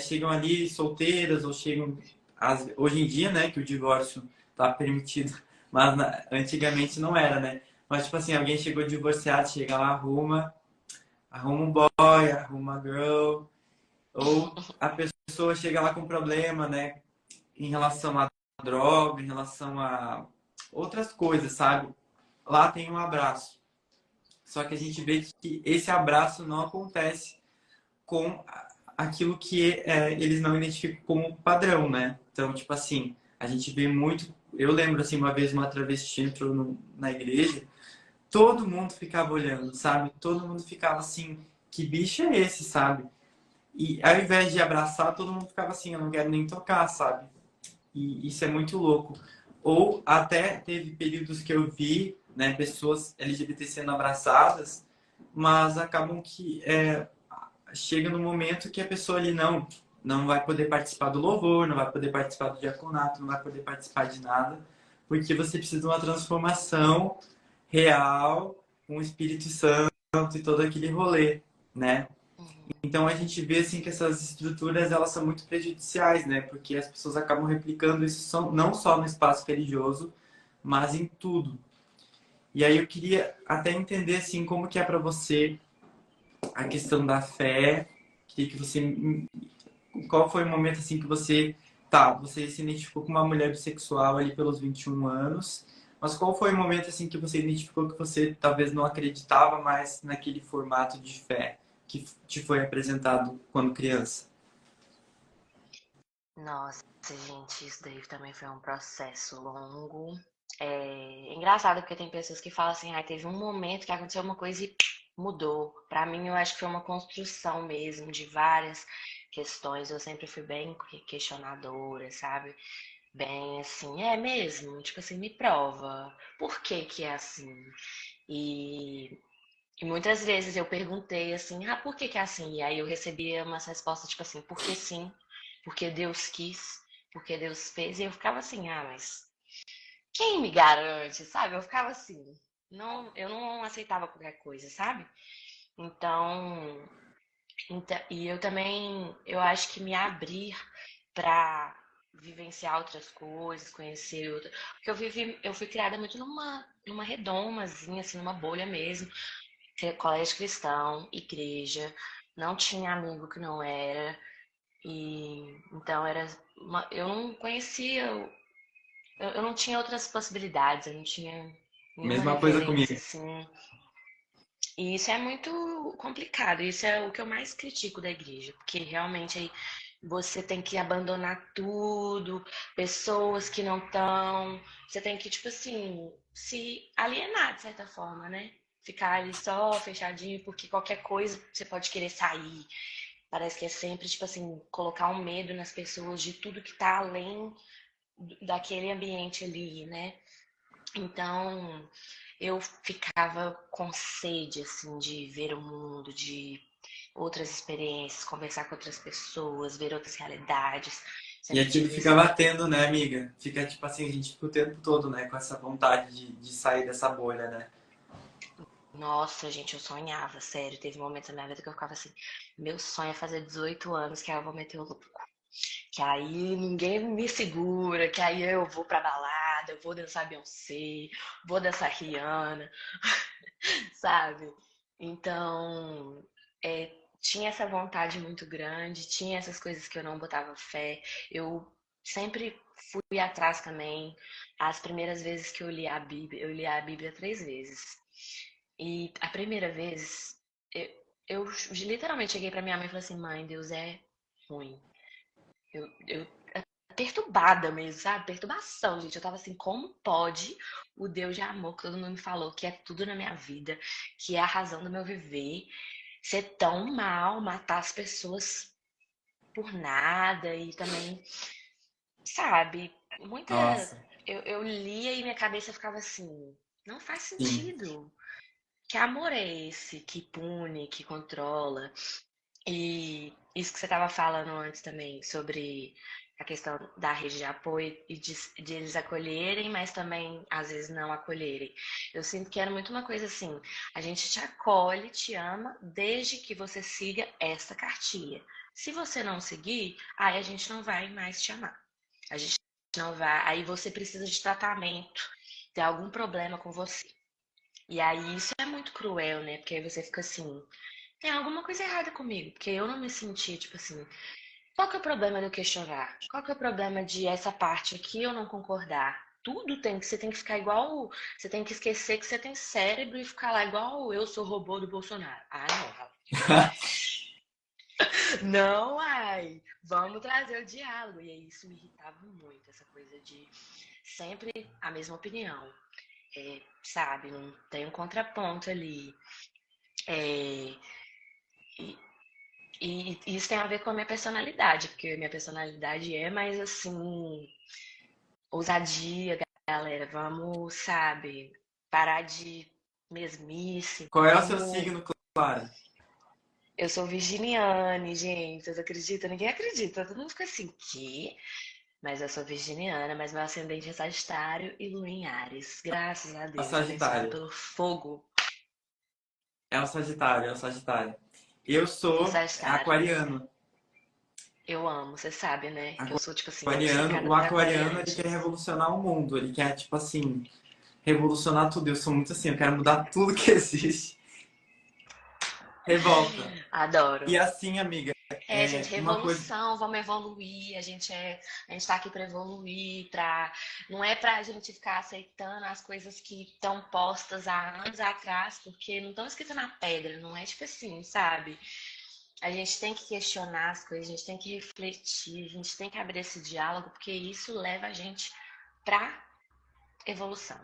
chegam ali solteiras ou chegam hoje em dia, né, que o divórcio está permitido, mas antigamente não era, né? Mas, tipo assim, alguém chegou divorciado, chega lá, arruma um boy, arruma uma girl. Ou a pessoa chega lá com problema, né? Em relação à droga, em relação a outras coisas, sabe? Lá tem um abraço. Só que a gente vê que esse abraço não acontece com aquilo que eles não identificam como padrão, né? Então, tipo assim, a gente vê muito Eu lembro, assim, uma vez uma travesti entrou na igreja, todo mundo ficava olhando, sabe? Todo mundo ficava assim, que bicho é esse, sabe? E ao invés de abraçar, todo mundo ficava assim, eu não quero nem tocar, sabe? E isso é muito louco. Ou até teve períodos que eu vi, né, pessoas LGBT sendo abraçadas, mas acabam que chega no momento que a pessoa ali não vai poder participar do louvor, não vai poder participar do diaconato, não vai poder participar de nada, porque você precisa de uma transformação real com o Espírito Santo e todo aquele rolê, né? Uhum. Então a gente vê assim que essas estruturas elas são muito prejudiciais, né? Porque as pessoas acabam replicando isso não só no espaço religioso, mas em tudo. E aí eu queria até entender assim como que é para você a questão da fé, queria que você qual foi o momento assim que você se identificou com uma mulher bissexual ali pelos 21 anos, mas qual foi o momento assim que você identificou que você talvez não acreditava mais naquele formato de fé que te foi apresentado quando criança? Nossa, gente, isso daí também foi um processo longo. É engraçado porque tem pessoas que falam assim, ah, teve um momento que aconteceu uma coisa e mudou. Pra mim, eu acho que foi uma construção mesmo de várias questões. Eu sempre fui bem questionadora, sabe? Bem assim, é mesmo? Tipo assim, me prova. Por que que é assim? E, e muitas vezes eu perguntei assim, ah, por que que é assim? E aí eu recebia umas respostas tipo assim, porque sim, porque Deus quis, porque Deus fez. E eu ficava assim, ah, mas quem me garante, sabe? Eu ficava assim, não, eu não aceitava qualquer coisa, sabe? Então, e eu também, eu acho que me abrir para vivenciar outras coisas, conhecer outras, porque eu fui criada muito numa redomazinha, assim, numa bolha mesmo, colégio cristão, igreja, não tinha amigo que não era, e então eu não conhecia, eu não tinha outras possibilidades, eu não tinha nenhuma Mesma coisa referência comigo. assim. E isso é muito complicado, isso é o que eu mais critico da igreja, porque realmente aí você tem que abandonar tudo, pessoas que não estão, você tem que, tipo assim, se alienar de certa forma, né? Ficar ali só fechadinho, porque qualquer coisa você pode querer sair. Parece que é sempre, tipo assim, colocar um medo nas pessoas de tudo que tá além daquele ambiente ali, né? Então, eu ficava com sede, assim, de ver o mundo, de outras experiências, conversar com outras pessoas, ver outras realidades. E Sempre aquilo tive fica esse. batendo, né, amiga? Fica tipo assim, a gente fica o tempo todo, né, com essa vontade de sair dessa bolha, né? Nossa, gente, eu sonhava, sério. Teve momentos na minha vida que eu ficava assim: meu sonho é fazer 18 anos, que aí eu vou meter o louco. Que aí ninguém me segura, que aí eu vou pra balada, eu vou dançar Beyoncé, vou dançar Rihanna, sabe? Então, é, tinha essa vontade muito grande, tinha essas coisas que eu não botava fé. Eu sempre fui atrás também. As primeiras vezes que eu li a Bíblia 3 vezes. E a primeira vez, eu literalmente cheguei pra minha mãe e falei assim: mãe, Deus é ruim. Eu perturbada mesmo, sabe? Perturbação, gente. Eu tava assim, como pode o Deus de amor que todo mundo me falou, que é tudo na minha vida, que é a razão do meu viver, ser tão mal, matar as pessoas por nada e também, sabe, muita. Nossa, Eu lia e minha cabeça ficava assim, não faz sim. sentido. Que amor é esse que pune, que controla? E isso que você estava falando antes também, sobre a questão da rede de apoio e de eles acolherem, mas também às vezes não acolherem. Eu sinto que era muito uma coisa assim: a gente te acolhe, te ama, desde que você siga essa cartilha. Se você não seguir, aí a gente não vai mais te amar. A gente não vai. Aí você precisa de tratamento, tem algum problema com você. E aí isso é muito cruel, né? Porque aí você fica assim, tem alguma coisa errada comigo, porque eu não me senti, tipo assim, qual que é o problema de eu questionar? Qual que é o problema de essa parte aqui eu não concordar? Tudo tem que, você tem que ficar igual, você tem que esquecer que você tem cérebro e ficar lá igual eu sou robô do Bolsonaro. Ah, não. Não, ai, vamos trazer o diálogo. E aí isso me irritava muito, essa coisa de sempre a mesma opinião, sabe? Não tem um contraponto ali. É, e, e isso tem a ver com a minha personalidade, porque minha personalidade é mais assim, ousadia, galera. Vamos, sabe, parar de mesmice. Qual é o seu Vamos. signo, Clara? Eu sou virginiane, gente. Vocês acreditam? Ninguém acredita. Todo mundo fica assim, que? Mas eu sou virginiana, mas meu ascendente é Sagitário e Lua em Áries. Graças a É o Deus, abençoada Sagitário. pelo fogo É o Sagitário, é o Sagitário. Eu do sou Sagitário. aquariano. Eu amo, você sabe, né? Que eu sou, tipo assim, Aquariano, obcecada o por aquariano, ele quer aquariantes. revolucionar o mundo. Ele quer, tipo assim, revolucionar tudo. Eu sou muito assim, eu quero mudar tudo que existe. Revolta. Adoro. E assim, amiga, É, gente, uma coisa. revolução, vamos evoluir. A gente tá aqui para evoluir, pra, não é pra gente ficar aceitando as coisas que estão postas há anos atrás, porque não estão escritas na pedra, não é tipo assim, sabe? A gente tem que questionar as coisas, a gente tem que refletir, a gente tem que abrir esse diálogo, porque isso leva a gente pra evolução.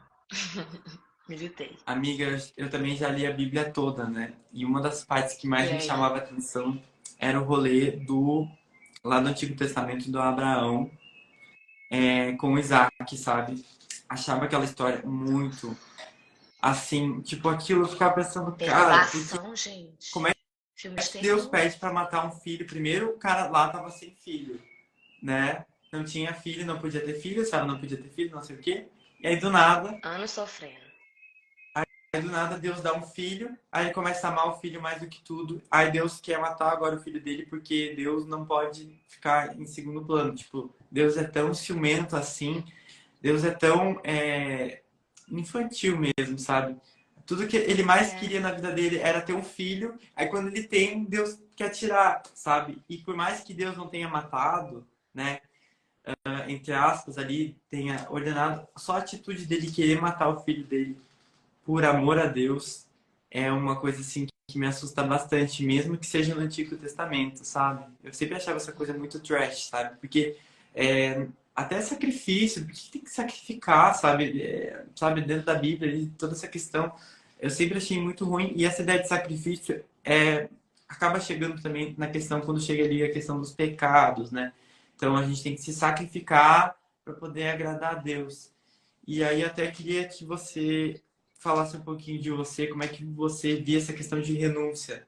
Meditei. Amiga, eu também já li a Bíblia toda, né? E uma das partes que E mais me aí? chamava a atenção era o rolê lá do Antigo Testamento, do Abraão, com o Isaac, sabe? Achava aquela história muito, assim, tipo, aquilo eu ficava pensando, cara, porque Perturbação, como é gente. Filme de que Deus terror. pede pra matar um filho? Primeiro, o cara lá tava sem filho, né? Não tinha filho, não podia ter filho, sabe? Não podia ter filho, não sei o quê. E aí, Anos sofrendo. do nada, Deus dá um filho, aí ele começa a amar o filho mais do que tudo. Aí Deus quer matar agora o filho dele porque Deus não pode ficar em segundo plano. Tipo, Deus é tão ciumento assim, Deus é tão infantil mesmo, sabe? Tudo que ele mais É, queria na vida dele era ter um filho. Aí quando ele tem, Deus quer tirar, sabe? E por mais que Deus não tenha matado, né? Entre aspas ali, tenha ordenado, só a atitude dele querer matar o filho dele por amor a Deus é uma coisa assim que me assusta bastante, mesmo que seja no Antigo Testamento, sabe? Eu sempre achava essa coisa muito trash, sabe? Porque até sacrifício, porque tem que sacrificar, sabe? Sabe, dentro da Bíblia, ali, toda essa questão, eu sempre achei muito ruim. E essa ideia de sacrifício acaba chegando também na questão, quando chega ali a questão dos pecados, né? Então a gente tem que se sacrificar para poder agradar a Deus. E aí até queria que você falasse um pouquinho de você, como é que você via essa questão de renúncia.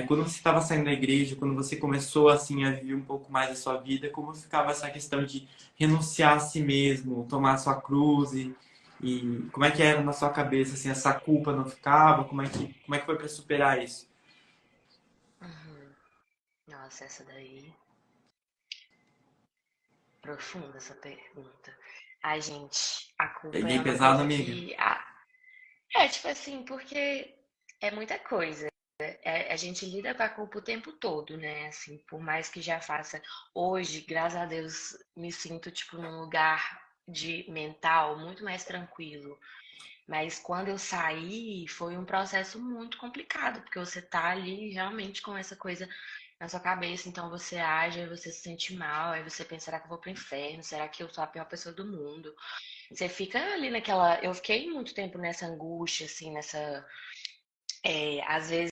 Quando você estava saindo da igreja, quando você começou assim a viver um pouco mais a sua vida, como ficava essa questão de renunciar a si mesmo, tomar a sua cruz e como é que era na sua cabeça assim, essa culpa não ficava? Como é que foi para superar isso? uhum. Nossa, essa daí. Profunda essa pergunta. Ai, gente, a culpa é Peguei uma pesado, coisa amiga. que. É, tipo assim, porque é muita coisa. A gente lida com a culpa o tempo todo, né? Assim, por mais que já faça hoje, graças a Deus, me sinto, tipo, num lugar de mental muito mais tranquilo. Mas quando eu saí, foi um processo muito complicado, porque você tá ali realmente com essa coisa na sua cabeça, então você age, aí você se sente mal, aí você pensa, será que eu vou pro inferno? Será que eu sou a pior pessoa do mundo? Você fica ali naquela. Eu fiquei muito tempo nessa angústia, assim, às vezes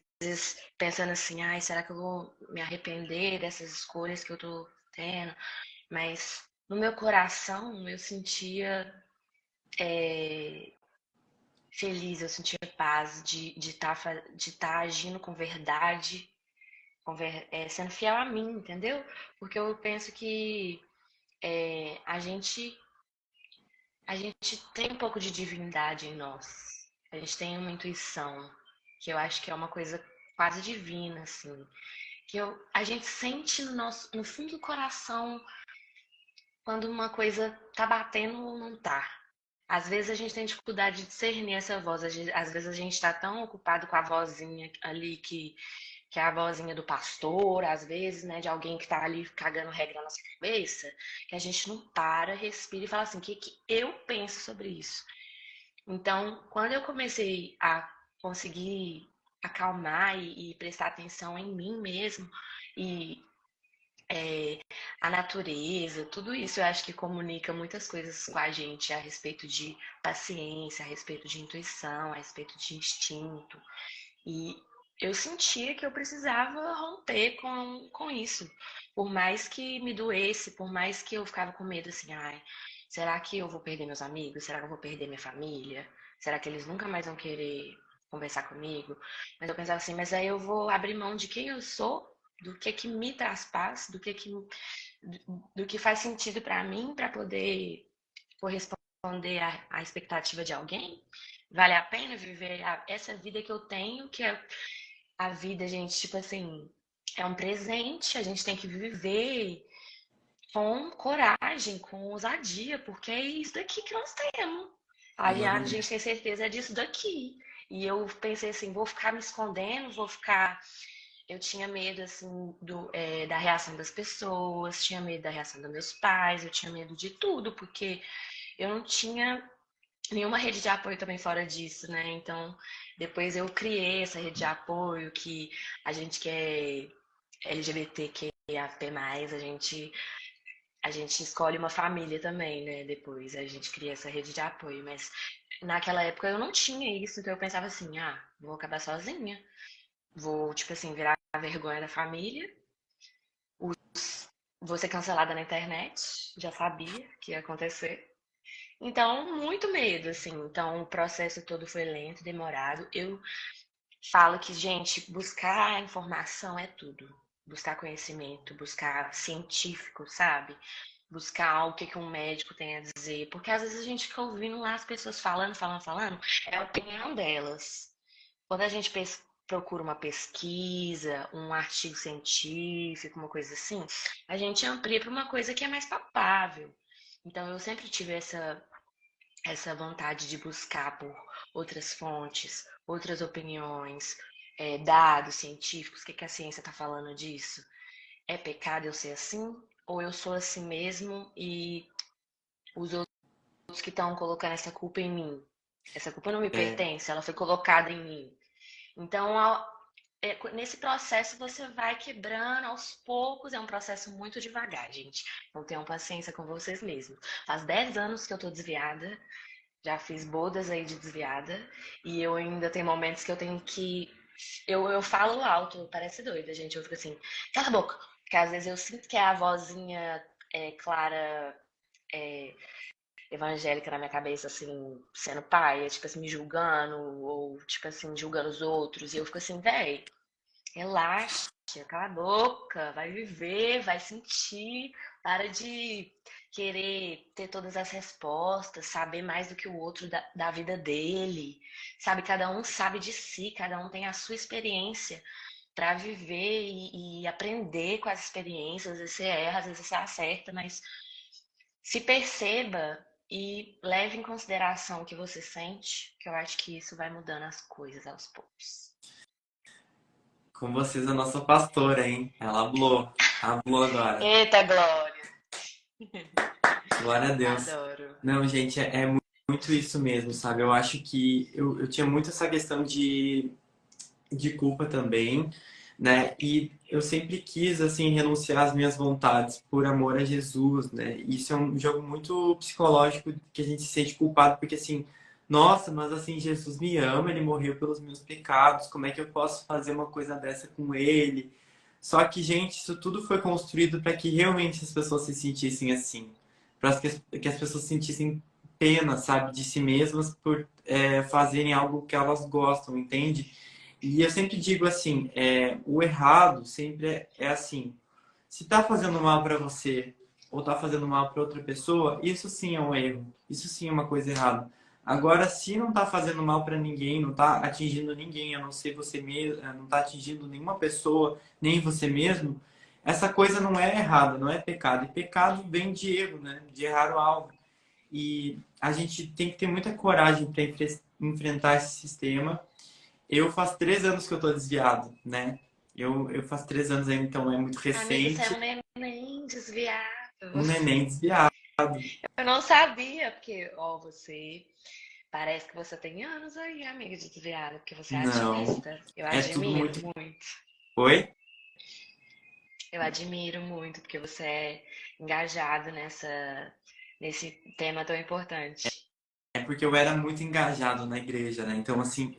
pensando assim, ai, será que eu vou me arrepender dessas escolhas que eu tô tendo? Mas no meu coração eu sentia feliz, eu sentia paz de tá agindo com verdade, sendo fiel a mim, entendeu? Porque eu penso que a gente tem um pouco de divindade em nós. A gente tem uma intuição, que eu acho que é uma coisa quase divina, assim. A gente sente no fundo do coração quando uma coisa tá batendo ou não tá. Às vezes a gente tem dificuldade de discernir essa voz. Às vezes a gente tá tão ocupado com a vozinha ali que é a vozinha do pastor, às vezes, né, de alguém que tá ali cagando regra na nossa cabeça, que a gente não para, respira e fala assim, o que que eu penso sobre isso? Então, quando eu comecei a conseguir acalmar e prestar atenção em mim mesmo e a natureza, tudo isso eu acho que comunica muitas coisas com a gente a respeito de paciência, a respeito de intuição, a respeito de instinto. E eu sentia que eu precisava romper com isso. Por mais que me doesse, por mais que eu ficava com medo assim, ai, será que eu vou perder meus amigos? Será que eu vou perder minha família? Será que eles nunca mais vão querer conversar comigo? Mas eu pensava assim, mas aí eu vou abrir mão de quem eu sou, do que me traz paz, do que faz sentido para mim, para poder corresponder à expectativa de alguém? Vale a pena viver essa vida que eu tenho, que é a vida, gente, tipo assim, é um presente, a gente tem que viver com coragem, com ousadia, porque é isso daqui que nós temos. A gente Exatamente. tem certeza disso daqui. E eu pensei assim, vou ficar me escondendo, vou ficar. Eu tinha medo, assim, da reação das pessoas, tinha medo da reação dos meus pais, eu tinha medo de tudo, porque eu não tinha nenhuma rede de apoio também fora disso, né? Então, depois eu criei essa rede de apoio que a gente que é LGBTQIAP+, a gente escolhe uma família também, né? Depois a gente cria essa rede de apoio, mas naquela época eu não tinha isso, então eu pensava assim, vou acabar sozinha, vou, tipo assim, virar a vergonha da família, vou ser cancelada na internet, já sabia que ia acontecer. Então, muito medo, assim. Então, o processo todo foi lento, demorado. Eu falo que, gente, buscar informação é tudo. Buscar conhecimento, buscar científico, sabe? Buscar o que um médico tem a dizer. Porque às vezes a gente fica ouvindo lá as pessoas falando, falando, falando, é a opinião delas. Quando a gente procura uma pesquisa, um artigo científico, uma coisa assim, a gente amplia para uma coisa que é mais palpável. Então, eu sempre tive essa vontade de buscar por outras fontes, outras opiniões, dados científicos, o que a ciência está falando disso? É pecado eu ser assim? Ou eu sou assim mesmo e os outros que estão colocando essa culpa em mim? Essa culpa não me É, pertence, ela foi colocada em mim. Então, nesse processo você vai quebrando aos poucos, é um processo muito devagar, gente. Então tenham paciência com vocês mesmos. Faz 10 anos que eu tô desviada, já fiz bodas aí de desviada, e eu ainda tenho momentos que eu tenho que. Eu falo alto, parece doida, gente. Eu fico assim, cala a boca. Porque às vezes eu sinto que é a vozinha clara, é, evangélica na minha cabeça, assim, sendo pai, tipo assim, me julgando, ou tipo assim, julgando os outros. E eu fico assim, véi, relaxa, cala a boca, vai viver, vai sentir, para de querer ter todas as respostas, saber mais do que o outro da vida dele, sabe? Cada um sabe de si, cada um tem a sua experiência para viver e aprender com as experiências. Às vezes você erra, às vezes você acerta, mas se perceba e leve em consideração o que você sente, que eu acho que isso vai mudando as coisas aos poucos. com vocês a nossa pastora, hein? Ela hablou agora. Eita, Glória! Glória a Deus. Adoro. Não, gente, muito isso mesmo, sabe? Eu acho que eu tinha muito essa questão de culpa também, né? E eu sempre quis, assim, renunciar às minhas vontades por amor a Jesus, né? E isso é um jogo muito psicológico que a gente se sente culpado, porque assim, nossa, mas assim, Jesus me ama, ele morreu pelos meus pecados, como é que eu posso fazer uma coisa dessa com ele? Só que, gente, isso tudo foi construído para que realmente as pessoas se sentissem assim, para que as pessoas sentissem pena, sabe, de si mesmas por fazerem algo que elas gostam, entende? E eu sempre digo assim, o errado sempre é assim. Se tá fazendo mal para você ou tá fazendo mal para outra pessoa, isso sim é um erro. Isso sim é uma coisa errada. Agora, se não tá fazendo mal para ninguém, não tá atingindo ninguém, a não ser você mesmo, não tá atingindo nenhuma pessoa, nem você mesmo, essa coisa não é errada, não é pecado. E pecado vem de erro, né? De errar o alvo. E a gente tem que ter muita coragem para enfrentar esse sistema. Eu faço 3 anos que eu tô desviado, né? Eu faço 3 anos ainda, então é muito Amigo, você é recente. um neném desviado. Um neném desviado. Eu não sabia, porque, ó, você parece que você tem anos aí, amiga de desviado, porque você é Não, ativista. Eu é tudo admiro muito. muito. Oi? Eu admiro muito, porque você é engajado nesse tema tão importante. É porque eu era muito engajado na igreja, né? Então, assim,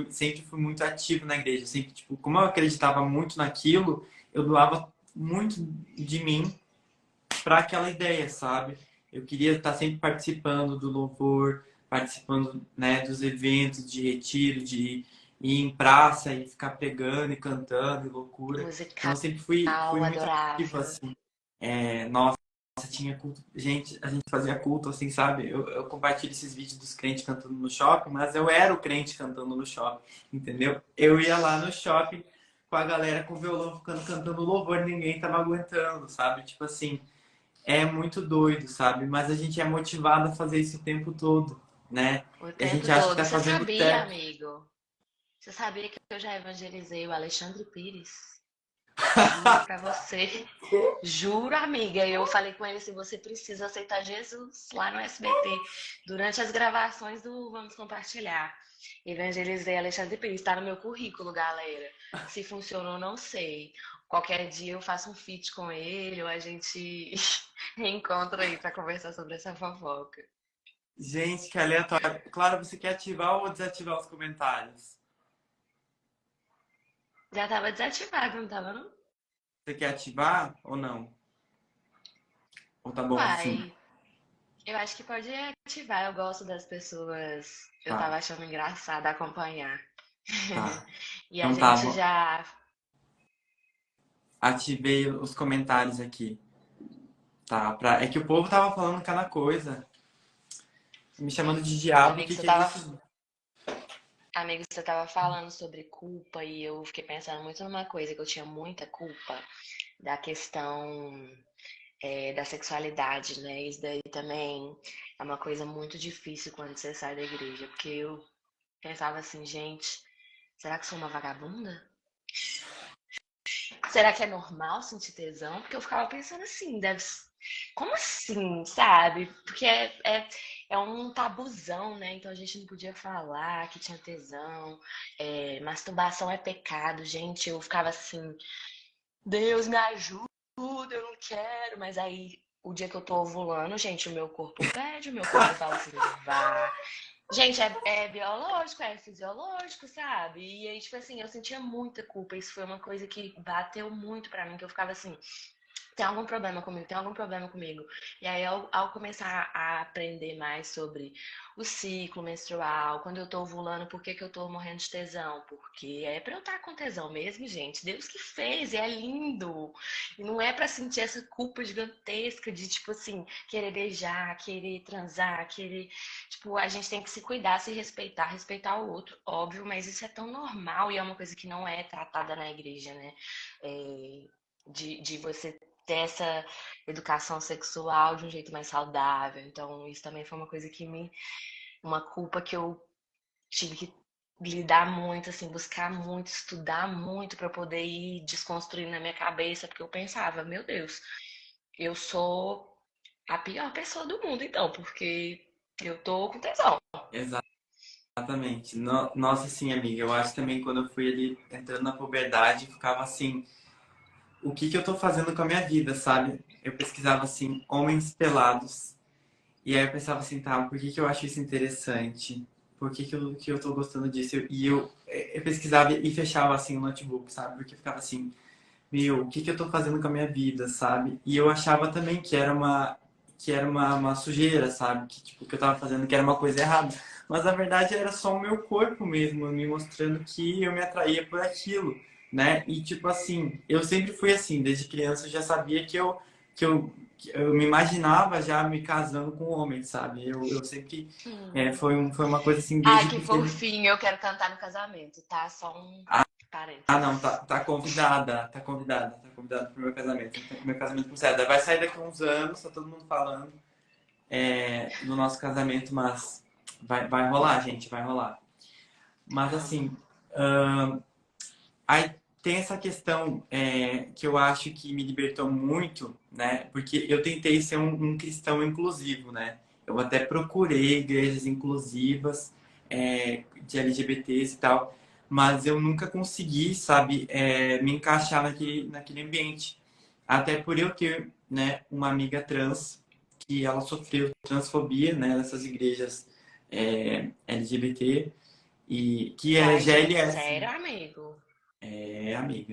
sempre fui muito ativo na igreja. Sempre, tipo, como eu acreditava muito naquilo, eu doava muito de mim para aquela ideia, sabe? Eu queria estar sempre participando do louvor, participando, né, dos eventos de retiro, de ir em praça e ficar pregando e cantando e loucura. Então, Musical, eu sempre fui muito ativo, adorava. assim. Nossa, tinha culto. Gente, a gente fazia culto, assim, sabe? Eu compartilho esses vídeos dos crentes cantando no shopping, mas eu era o crente cantando no shopping, entendeu? Eu ia lá no shopping com a galera com violão ficando cantando louvor, ninguém tava aguentando, sabe? Tipo assim, é muito doido, sabe? Mas a gente é motivado a fazer isso o tempo todo, né? O E a tempo gente acha que todo. tá Você fazendo sabia, certo. amigo? Você sabia que eu já evangelizei o Alexandre Pires? Juro pra você. Juro, amiga. Eu falei com ele assim: você precisa aceitar Jesus lá no SBT. Durante as gravações do Vamos Compartilhar. Evangelizei Alexandre Pires. Está no meu currículo, galera. Se funcionou, não sei. Qualquer dia eu faço um feat com ele ou a gente reencontra aí pra conversar sobre essa fofoca. Gente, que aleatório. Claro, você quer ativar ou desativar os comentários? Já tava desativado, não tava, não? Você quer ativar ou não? Ou tá bom assim? Uai, eu acho que pode ativar. Eu gosto das pessoas. Eu Tá, tava achando engraçado acompanhar. tá. E a Então tá, gente já. ativei os comentários aqui. Tá, é que o povo tava falando cada coisa. Me chamando de diabo, o Amigo, que você que é tava, isso? amigo, você tava falando sobre culpa e eu fiquei pensando muito numa coisa, que eu tinha muita culpa da questão da sexualidade, né? Isso daí também é uma coisa muito difícil quando você sai da igreja, porque eu pensava assim, gente, será que sou uma vagabunda? Será que é normal sentir tesão? Porque eu ficava pensando assim, como assim, sabe? Porque é um tabuzão, né? Então a gente não podia falar que tinha tesão. Masturbação é pecado, gente. Eu ficava assim, Deus me ajuda, eu não quero. Mas aí, o dia que eu tô ovulando, gente, o meu corpo pede, o meu corpo fala assim, vá. Gente, é biológico, é fisiológico, sabe? E aí, tipo assim, eu sentia muita culpa. Isso foi uma coisa que bateu muito pra mim, que eu ficava assim, tem algum problema comigo, tem algum problema comigo. E aí, ao começar a aprender mais sobre o ciclo menstrual, quando eu tô ovulando, por que que eu tô morrendo de tesão? Porque é pra eu estar com tesão mesmo, gente. Deus que fez, e é lindo. E não é pra sentir essa culpa gigantesca de, tipo assim, querer beijar, querer transar, querer. Tipo, a gente tem que se cuidar, se respeitar, respeitar o outro, óbvio, mas isso é tão normal e é uma coisa que não é tratada na igreja, né? É, de você ter essa educação sexual de um jeito mais saudável. Então, isso também foi uma coisa que uma culpa que eu tive que lidar muito, assim, buscar muito, estudar muito para poder ir desconstruindo na minha cabeça, porque eu pensava, meu Deus, eu sou a pior pessoa do mundo, então, porque eu tô com tesão. Exatamente. Nossa, sim, amiga. Eu acho também quando eu fui ali entrando na puberdade, eu ficava assim, o que que eu tô fazendo com a minha vida, sabe? Eu pesquisava assim, homens pelados. E aí eu pensava assim, tá, por que que eu acho isso interessante? Por que eu tô gostando disso? Eu pesquisava e fechava assim o notebook, sabe? Porque eu ficava assim, meu, o que que eu tô fazendo com a minha vida, sabe? E eu achava também uma sujeira, sabe? Que tipo que eu tava fazendo que era uma coisa errada. Mas na verdade era só o meu corpo mesmo me mostrando que eu me atraía por aquilo, né? E tipo assim, eu sempre fui assim, desde criança eu já sabia que eu me imaginava já me casando com um homem, sabe? Eu sempre foi uma coisa assim Ai, desde que pequeno. fofinho, eu quero cantar no casamento, tá? Só um Ah, não, parênteses. tá convidada pro meu casamento. Meu casamento com César. Vai sair daqui a uns anos, tá todo mundo falando do nosso casamento, mas vai rolar, gente, vai rolar. Mas Amo. assim, aí tem essa questão que eu acho que me libertou muito, né? Porque eu tentei ser um cristão inclusivo, né? Eu até procurei igrejas inclusivas de LGBTs e tal, mas eu nunca consegui, sabe, me encaixar naquele ambiente. Até por eu ter, né, uma amiga trans que ela sofreu transfobia, né, nessas igrejas LGBT e que é Uai, gente, GLS. sério, amigo? É amiga.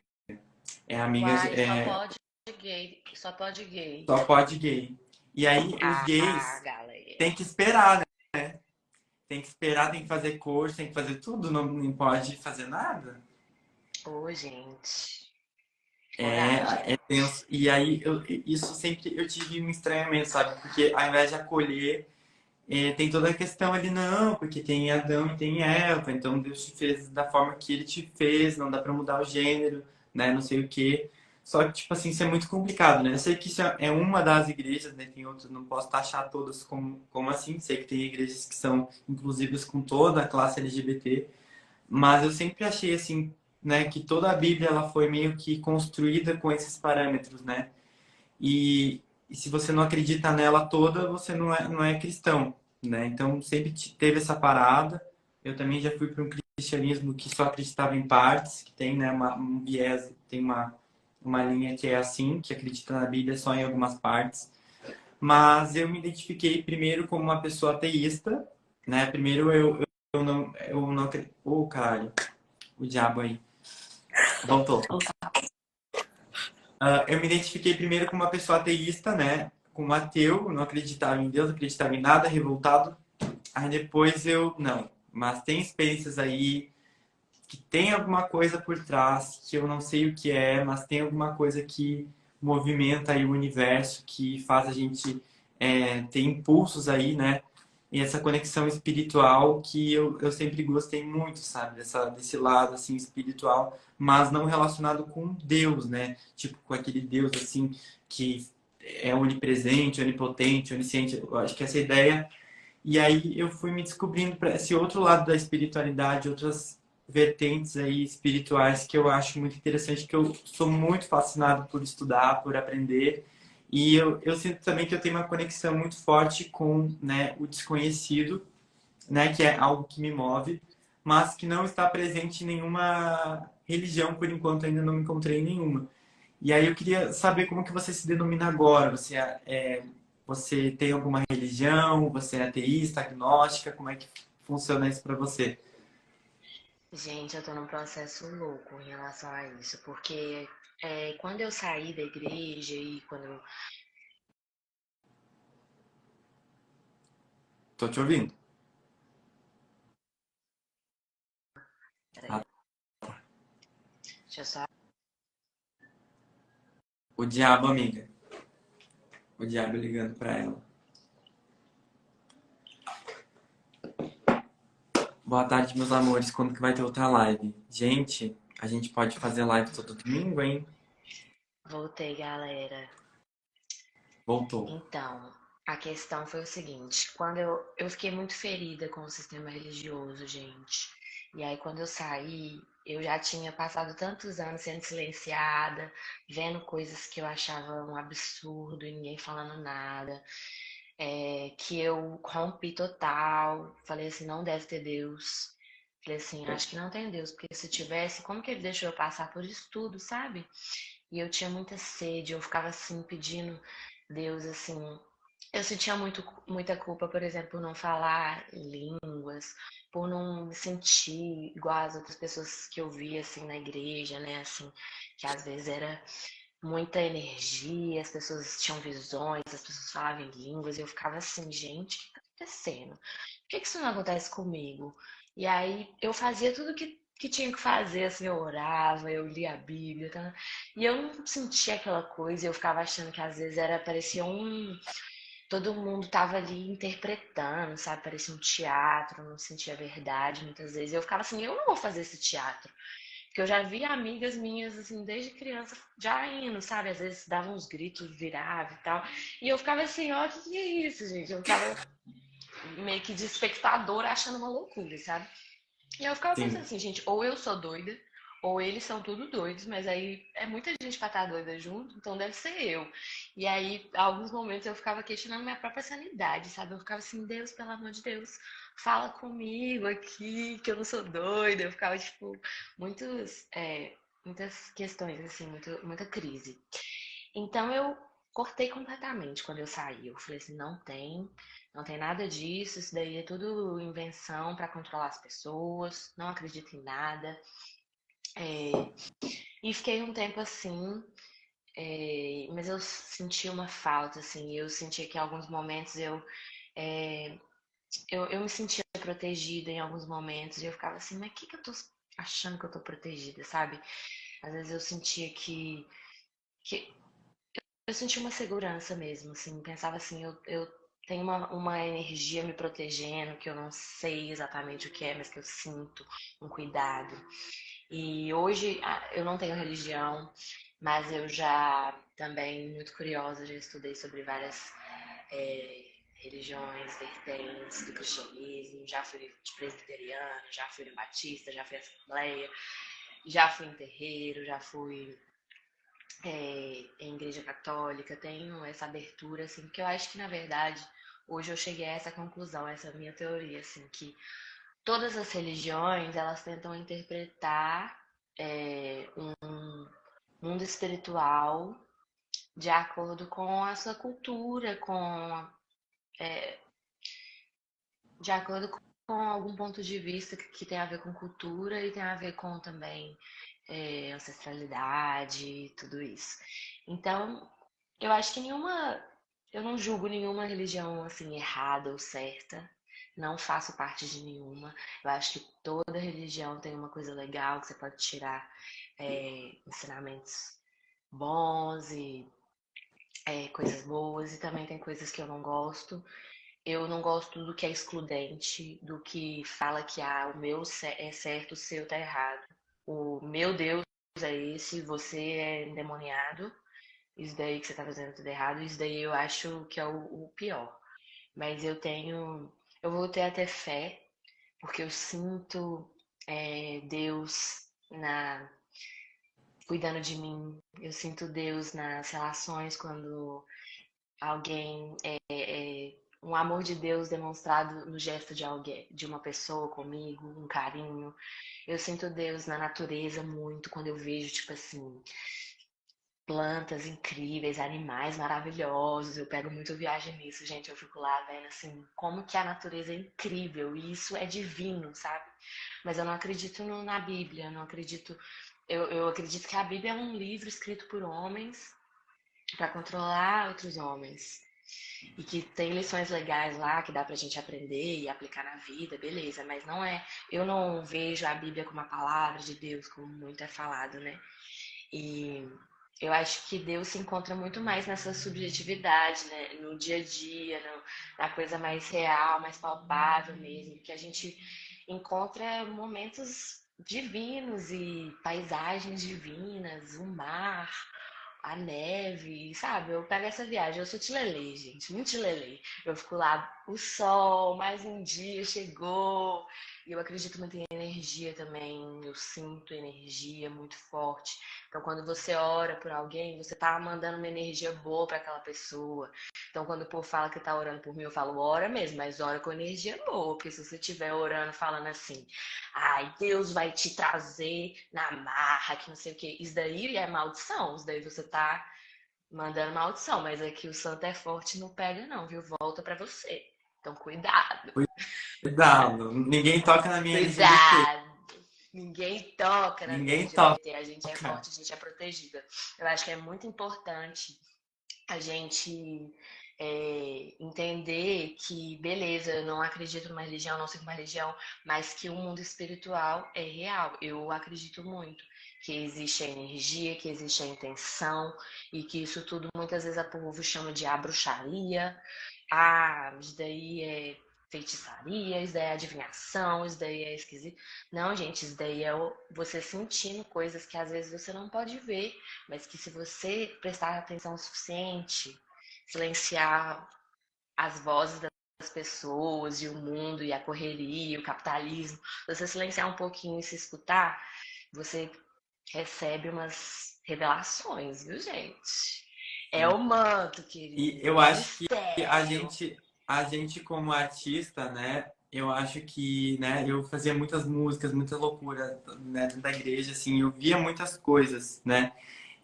É amiga, Uai, só pode gay. só pode gay. E aí os Ah, gays têm galera. que esperar, né? Tem que esperar, tem que fazer curso, tem que fazer tudo, não pode fazer nada. Ô, gente, coragem. É tenso. E aí, isso sempre eu tive um estranhamento, sabe? Porque ao invés de acolher, tem toda a questão ali, não, porque tem Adão e tem Eva, então Deus te fez da forma que ele te fez, não dá pra mudar o gênero, né? Não sei o quê. Só que, tipo assim, isso é muito complicado, né? Eu sei que isso é uma das igrejas, né? Tem outras, não posso taxar todas como assim. Sei que tem igrejas que são inclusivas com toda a classe LGBT. Mas eu sempre achei assim, né, que toda a Bíblia ela foi meio que construída com esses parâmetros, né? E se você não acredita nela toda, você não é cristão, né? Então sempre teve essa parada. Eu também já fui para um cristianismo que só acreditava em partes, que tem, né, um viés, tem uma linha que é assim, que acredita na Bíblia só em algumas partes. Mas eu me identifiquei primeiro como uma pessoa ateísta, né? Primeiro eu não acredito. Ô, caralho, o diabo aí. Voltou. Eu me identifiquei primeiro como uma pessoa ateísta, né? Como ateu, não acreditava em Deus, não acreditava em nada, revoltado. Aí depois eu, não. Mas tem experiências aí que tem alguma coisa por trás, que eu não sei o que é, mas tem alguma coisa que movimenta aí o universo, que faz a gente ter impulsos aí, né? E essa conexão espiritual que eu sempre gostei muito, sabe? Desse lado, assim, espiritual, mas não relacionado com Deus, né? Tipo, com aquele Deus, assim, que é onipresente, onipotente, onisciente. Eu acho que essa ideia. E aí eu fui me descobrindo para esse outro lado da espiritualidade, outras vertentes aí espirituais que eu acho muito interessante, que eu sou muito fascinado por estudar, por aprender. E eu sinto também que eu tenho uma conexão muito forte com, né, o desconhecido, né, que é algo que me move, mas que não está presente em nenhuma religião, por enquanto ainda não encontrei nenhuma. E aí eu queria saber como que você se denomina agora. Você tem alguma religião? Você é ateísta, agnóstica? Como é que funciona isso para você? Gente, eu tô num processo louco em relação a isso, porque quando eu saí da igreja e quando eu. Tô te ouvindo. Peraí, Ah, deixa eu só. o diabo, amiga. O diabo ligando para ela. Boa tarde, meus amores. Quando que vai ter outra live? Gente, a gente pode fazer live todo domingo, hein? Voltei, galera. Voltou. Então, a questão foi o seguinte: quando eu fiquei muito ferida com o sistema religioso, gente. E aí, quando eu saí, eu já tinha passado tantos anos sendo silenciada, vendo coisas que eu achava um absurdo e ninguém falando nada. Que eu rompi total. Falei assim, não deve ter Deus. Falei assim, acho que não tem Deus, porque se tivesse, como que ele deixou eu passar por isso tudo, sabe? E eu tinha muita sede, eu ficava assim pedindo Deus assim. Eu sentia muita culpa, por exemplo, por não falar línguas, por não me sentir igual às outras pessoas que eu via assim na igreja, né? Assim, que às vezes era muita energia, as pessoas tinham visões, as pessoas falavam em línguas, e eu ficava assim, gente, o que tá acontecendo? Por que isso não acontece comigo? E aí eu fazia tudo que tinha que fazer, assim, eu orava, eu lia a Bíblia, tá? E eu não sentia aquela coisa, eu ficava achando que às vezes parecia todo mundo tava ali interpretando, sabe? Parecia um teatro, não sentia a verdade muitas vezes. Eu ficava assim, eu não vou fazer esse teatro. Porque eu já vi amigas minhas, assim, desde criança, já indo, sabe? Às vezes davam uns gritos, virava e tal. E eu ficava assim, ó, o que é isso, gente? Eu ficava meio que de espectadora achando uma loucura, sabe? E eu ficava pensando Sim, assim, gente, ou eu sou doida, ou eles são tudo doidos, mas aí é muita gente pra estar doida junto, então deve ser eu. E aí, alguns momentos eu ficava questionando minha própria sanidade, sabe? Eu ficava assim, Deus, pelo amor de Deus, fala comigo aqui, que eu não sou doida. Eu ficava, tipo, muitas questões, assim, muita crise. Então eu cortei completamente quando eu saí. Eu falei assim, não tem nada disso, isso daí é tudo invenção para controlar as pessoas, não acredito em nada. É, e fiquei um tempo assim, mas eu senti uma falta, assim, eu senti que em alguns momentos é, eu me sentia protegida em alguns momentos, e eu ficava assim, mas o que eu tô achando que eu tô protegida, sabe? Às vezes eu sentia que eu sentia uma segurança mesmo, assim, pensava assim, eu tenho uma energia me protegendo, que eu não sei exatamente o que é, mas que eu sinto um cuidado. E hoje eu não tenho religião, mas eu já também, muito curiosa, já estudei sobre várias religiões, vertentes do cristianismo, já fui de presbiteriana, já fui de batista, já fui assembleia, já fui em terreiro, já fui em igreja católica, tenho essa abertura, assim, porque eu acho que, na verdade, hoje eu cheguei a essa conclusão, essa minha teoria, assim, que todas as religiões, elas tentam interpretar um mundo espiritual de acordo com a sua cultura, de acordo com algum ponto de vista que tem a ver com cultura e tem a ver com também ancestralidade, tudo isso. Então, eu acho que eu não julgo nenhuma religião assim errada ou certa. Não faço parte de nenhuma. Eu acho que toda religião tem uma coisa legal que você pode tirar ensinamentos bons e coisas boas, e também tem coisas que eu não gosto. Eu não gosto do que é excludente, do que fala que o meu é certo, o seu tá errado. O meu Deus é esse, você é endemoniado, isso daí que você tá fazendo tudo errado, isso daí eu acho que é o pior. Mas eu vou ter até fé, porque eu sinto Deus cuidando de mim, eu sinto Deus nas relações quando alguém um amor de Deus demonstrado no gesto de alguém, de uma pessoa comigo, um carinho. Eu sinto Deus na natureza muito quando eu vejo, tipo assim, plantas incríveis, animais maravilhosos. Eu pego muito viagem nisso, gente. Eu fico lá vendo assim, como que a natureza é incrível e isso é divino, sabe? Mas eu não acredito na Bíblia, eu não acredito. Eu acredito que a Bíblia é um livro escrito por homens para controlar outros homens. E que tem lições legais lá que dá pra gente aprender e aplicar na vida, beleza, mas não é. Eu não vejo a Bíblia como a palavra de Deus, como muito é falado, né? E eu acho que Deus se encontra muito mais nessa subjetividade, né? No dia a dia, na coisa mais real, mais palpável mesmo, que a gente encontra momentos divinos e paisagens divinas, o mar, a neve, sabe? Eu pego essa viagem, eu sou tilelê, gente, muito tilelê. Eu fico lá, o sol, mais um dia chegou. E eu acredito muito em energia também, eu sinto energia muito forte. Então, quando você ora por alguém, você tá mandando uma energia boa para aquela pessoa. Então, quando o povo fala que tá orando por mim, eu falo, ora mesmo, mas ora com energia boa, porque se você estiver orando falando assim, ai, Deus vai te trazer na marra, que não sei o que. Isso daí é maldição. Isso daí você tá mandando maldição. Mas aqui o santo é forte, não pega não, viu? Volta pra você. Então, cuidado. Cuidado, ninguém toca na minha LGBT. Cuidado. Ninguém toca na minha Ninguém LGBT. A gente é toca. forte, a gente é protegida. Eu acho que é muito importante a gente entender que, beleza, eu não acredito numa religião, não sigo uma religião, mas que o mundo espiritual é real. Eu acredito muito que existe a energia, que existe a intenção e que isso tudo muitas vezes a povo chama de bruxaria. Ah, isso daí é feitiçaria, isso daí é adivinhação, isso daí é esquisito. Não, gente, isso daí é você sentindo coisas que às vezes você não pode ver, mas que se você prestar atenção o suficiente, silenciar as vozes das pessoas e o mundo e a correria, e o capitalismo, você silenciar um pouquinho e se escutar, você recebe umas revelações, viu, gente? É o manto, E querido, eu é o acho que mistério. a gente como artista, né? Eu acho que, né? Eu fazia muitas músicas, muita loucura, né? Dentro da igreja, assim, eu via muitas coisas, né?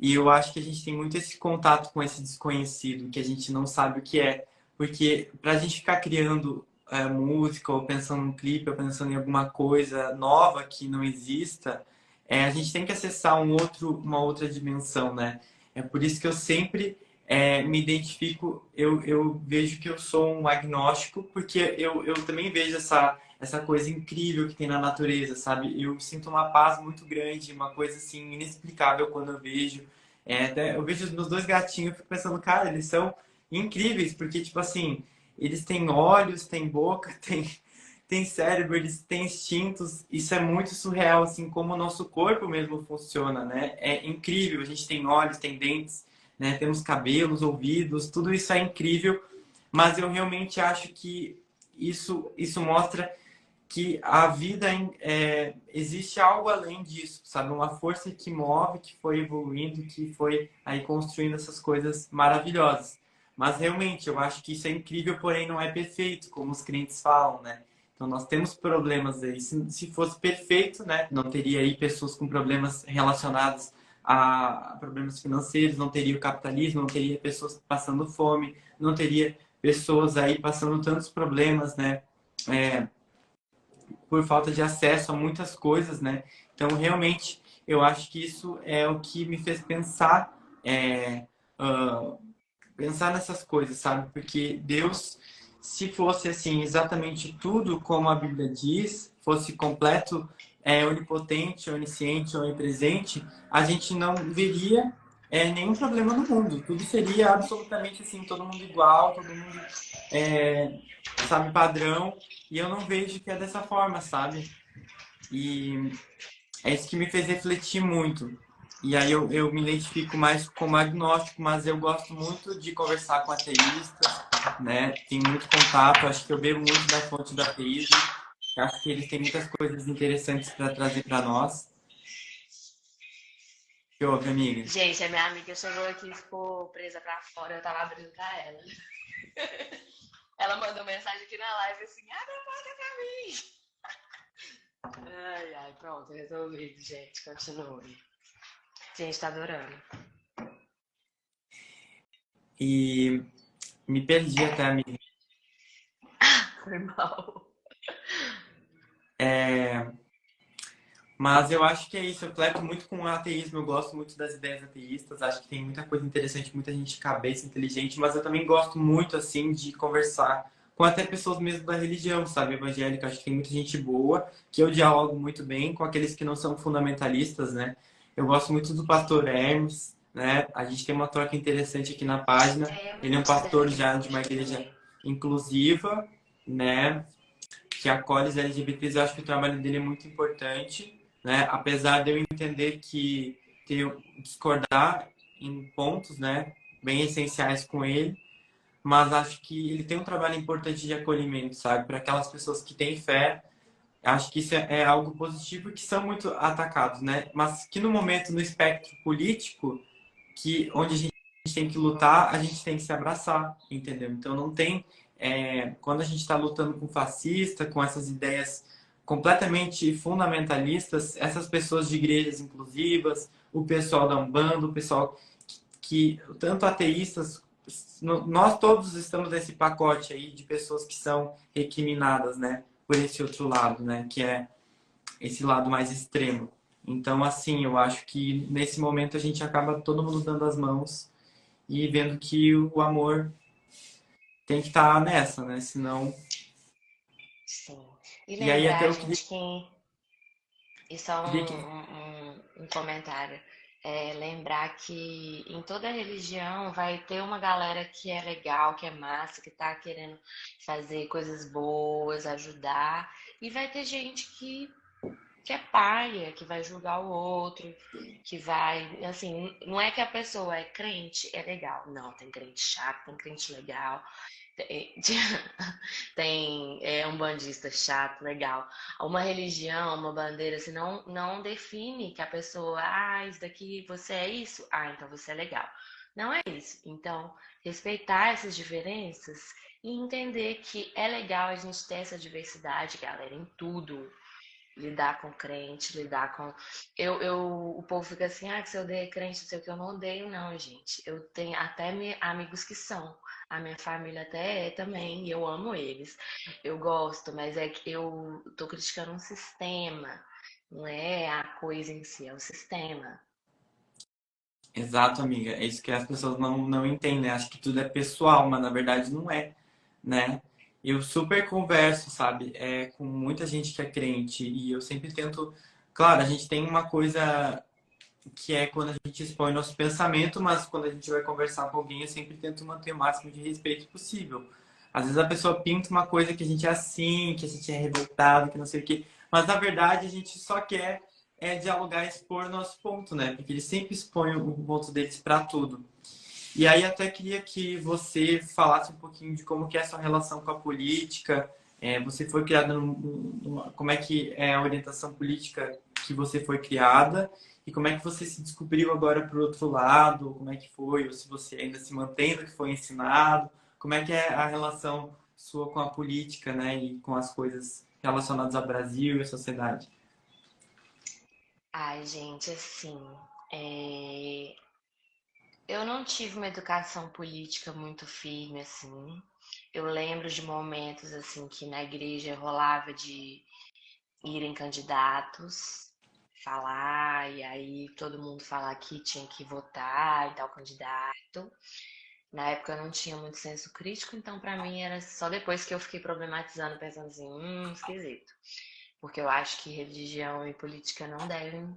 E eu acho que a gente tem muito esse contato com esse desconhecido, que a gente não sabe o que é. Porque para a gente ficar criando música, ou pensando num clipe, ou pensando em alguma coisa nova que não exista, a gente tem que acessar uma outra dimensão, né? É por isso que eu sempre me identifico, eu vejo que eu sou um agnóstico, porque eu também vejo essa coisa incrível que tem na natureza, sabe? Eu sinto uma paz muito grande, uma coisa assim inexplicável quando eu vejo. Até eu vejo os meus dois gatinhos e fico pensando, cara, eles são incríveis, porque, tipo assim, eles têm olhos, têm boca, têm cérebro, eles têm instintos. Isso é muito surreal, assim, como o nosso corpo mesmo funciona, né? É incrível. A gente tem olhos, tem dentes, né? Temos cabelos, ouvidos, tudo isso é incrível. Mas eu realmente acho que isso mostra que a vida existe algo além disso, sabe? Uma força que move, que foi evoluindo, que foi aí construindo essas coisas maravilhosas. Mas realmente, eu acho que isso é incrível, porém não é perfeito, como os crentes falam, né? Então nós temos problemas aí. Se fosse perfeito, né? Não teria aí pessoas com problemas relacionados a problemas financeiros, não teria o capitalismo, não teria pessoas passando fome, não teria pessoas aí passando tantos problemas, né? É, por falta de acesso a muitas coisas, né? Então, realmente, eu acho que isso é o que me fez pensar, uh, pensar nessas coisas, sabe? Porque Deus, se fosse assim exatamente tudo como a Bíblia diz, fosse completo, onipotente, onisciente, onipresente, a gente não veria nenhum problema no mundo. Tudo seria absolutamente assim, todo mundo igual, todo mundo sabe, padrão. E eu não vejo que é dessa forma, sabe? E é isso que me fez refletir muito. E aí eu me identifico mais como agnóstico, mas eu gosto muito de conversar com ateístas, né? Tenho muito contato, acho que eu bebo muito da fonte do ateísmo. Acho que eles têm muitas coisas interessantes para trazer para nós. Que houve, amiga? Gente, a minha amiga chegou aqui e ficou presa pra fora, eu tava abrindo pra ela. Ela mandou mensagem aqui na live assim, abre a porta pra mim. Ai, ai, pronto, resolvido, gente. Continue. Gente, tá adorando. E me perdi até, amiga. Foi mal. Mas eu acho que é isso. Eu flerto muito com o ateísmo. Eu gosto muito das ideias ateístas. Acho que tem muita coisa interessante, muita gente de cabeça inteligente. Mas eu também gosto muito, assim, de conversar com até pessoas mesmo da religião, sabe? Evangélica. Acho que tem muita gente boa, que eu dialogo muito bem com aqueles que não são fundamentalistas, né? Eu gosto muito do pastor Hermes, né? A gente tem uma troca interessante aqui na página. É, eu Ele é um gosto dele pastor aqui na já de uma igreja igreja também. inclusiva, né? Que acolhe os LGBTs. Eu acho que o trabalho dele é muito importante, né? Apesar de eu entender que discordar em pontos, né, bem essenciais com ele, mas acho que ele tem um trabalho importante de acolhimento, sabe, para aquelas pessoas que têm fé. Acho que isso é algo positivo e que são muito atacados, né? Mas que no momento, no espectro político, que onde a gente tem que lutar, a gente tem que se abraçar, entendeu? Então não tem quando a gente está lutando com fascista, com essas ideias completamente fundamentalistas, essas pessoas de igrejas inclusivas, o pessoal da Umbanda, o pessoal que tanto ateístas, nós todos estamos nesse pacote aí de pessoas que são recriminadas, né, por esse outro lado, né, que é esse lado mais extremo. Então, assim, eu acho que nesse momento a gente acaba todo mundo dando as mãos e vendo que o amor tem que estar nessa, né? Senão. Sim. E E aí até lembrar, eu queria, gente, que isso é queria que. um comentário. É lembrar que em toda religião vai ter uma galera que é legal, que é massa, que tá querendo fazer coisas boas, ajudar. E vai ter gente que é paia, que vai julgar o outro, que vai. Assim, não é que a pessoa é crente, é legal. Não, tem crente chato, tem crente legal. Tem, tem um bandista chato, legal. Uma religião, uma bandeira, assim, não define que a pessoa, isso daqui você é isso, então você é legal. Não é isso. Então, respeitar essas diferenças e entender que é legal a gente ter essa diversidade, galera, em tudo. lidar com crente, lidar com. O povo fica assim, que se eu odeio crente, não sei o que, eu não odeio, não, gente. Eu tenho até amigos que são. A minha família até é também, e eu amo eles. Eu gosto, mas é que eu tô criticando um sistema, não é a coisa em si, é o sistema. Exato, amiga. É isso que as pessoas não entendem. Acho que tudo é pessoal, mas na verdade não é, né? Eu super converso, sabe, com muita gente que é crente e eu sempre tento. Claro, a gente tem uma coisa que é quando a gente expõe nosso pensamento, mas quando a gente vai conversar com alguém, eu sempre tento manter o máximo de respeito possível. Às vezes a pessoa pinta uma coisa que a gente é assim, que a gente é revoltado, que não sei o quê, mas na verdade a gente só quer dialogar e expor o nosso ponto, né? Porque eles sempre expõem o ponto deles para tudo. E aí até queria que você falasse um pouquinho de como que é a sua relação com a política. Você foi criada como é que é a orientação política que você foi criada e como é que você se descobriu agora para o outro lado, como é que foi, ou se você ainda se mantém no que foi ensinado, como é que é a relação sua com a política, né, e com as coisas relacionadas ao Brasil e à sociedade. Ai, gente, assim, é, eu não tive uma educação política muito firme, assim. Eu lembro de momentos, assim, que na igreja rolava de irem candidatos, falar, e aí todo mundo falar que tinha que votar em tal candidato. Na época eu não tinha muito senso crítico, então pra mim era só depois que eu fiquei problematizando, pensando assim, esquisito. Porque eu acho que religião e política não devem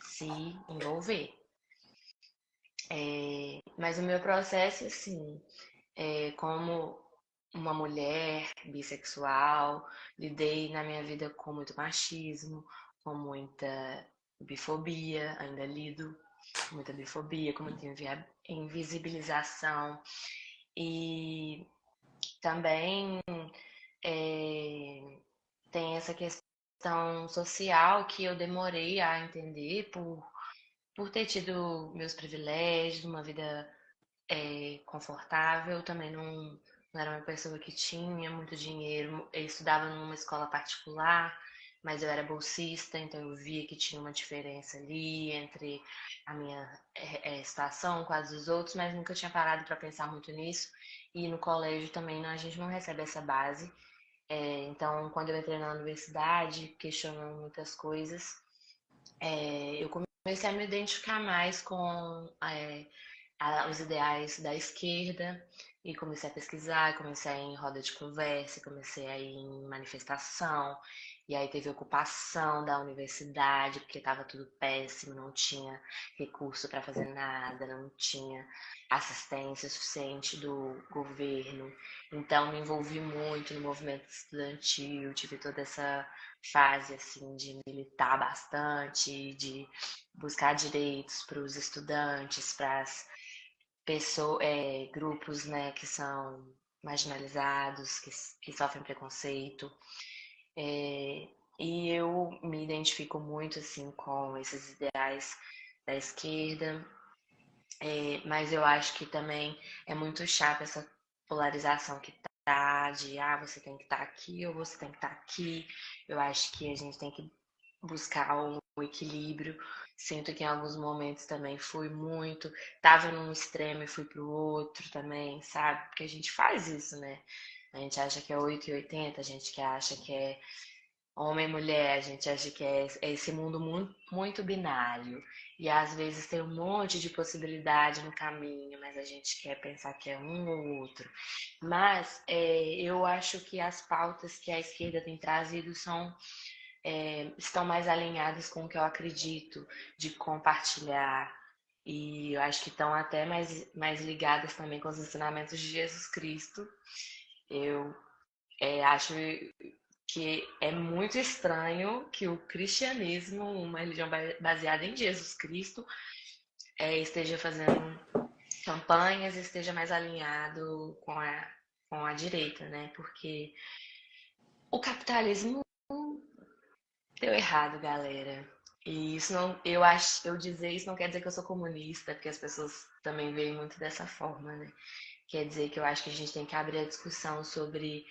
se envolver. Mas o meu processo, assim, como uma mulher bissexual, lidei na minha vida com muito machismo, com muita bifobia, ainda lido com muita bifobia, com muita invisibilização. E também é, tem essa questão social que eu demorei a entender por ter tido meus privilégios, uma vida confortável, também não era uma pessoa que tinha muito dinheiro. Eu estudava numa escola particular, mas eu era bolsista, então eu via que tinha uma diferença ali entre a minha situação com as dos outros, mas nunca tinha parado para pensar muito nisso. E no colégio também a gente não recebe essa base. Então, quando eu entrei na universidade, questionando muitas coisas, eu comecei a me identificar mais com os ideais da esquerda e comecei a pesquisar, comecei a ir em roda de conversa, comecei a ir em manifestação, e aí teve ocupação da universidade, porque estava tudo péssimo, não tinha recurso para fazer nada, não tinha assistência suficiente do governo. Então me envolvi muito no movimento estudantil, tive toda essa fase assim de militar bastante, de buscar direitos para os estudantes, para as pessoas, grupos, né, que são marginalizados, que sofrem preconceito. E eu me identifico muito assim com esses ideais da esquerda, mas eu acho que também é muito chato essa polarização que tá de você tem que estar aqui ou você tem que estar aqui. Eu acho que a gente tem que buscar um equilíbrio. Sinto que em alguns momentos também fui muito, tava num extremo e fui pro outro também, sabe? Porque a gente faz isso, né? A gente acha que é 8 e 80, a gente que acha que é homem e mulher, a gente acha que é esse mundo muito, muito binário. E às vezes tem um monte de possibilidade no caminho, mas a gente quer pensar que é um ou outro. Mas eu acho que as pautas que a esquerda tem trazido estão mais alinhadas com o que eu acredito, de compartilhar. E eu acho que estão até mais ligadas também com os ensinamentos de Jesus Cristo. Eu acho que é muito estranho que o cristianismo, uma religião baseada em Jesus Cristo, esteja fazendo campanhas, esteja mais alinhado com a direita, né? Porque o capitalismo deu errado, galera. E isso não, eu dizer isso não quer dizer que eu sou comunista, porque as pessoas também veem muito dessa forma, né? Quer dizer que eu acho que a gente tem que abrir a discussão sobre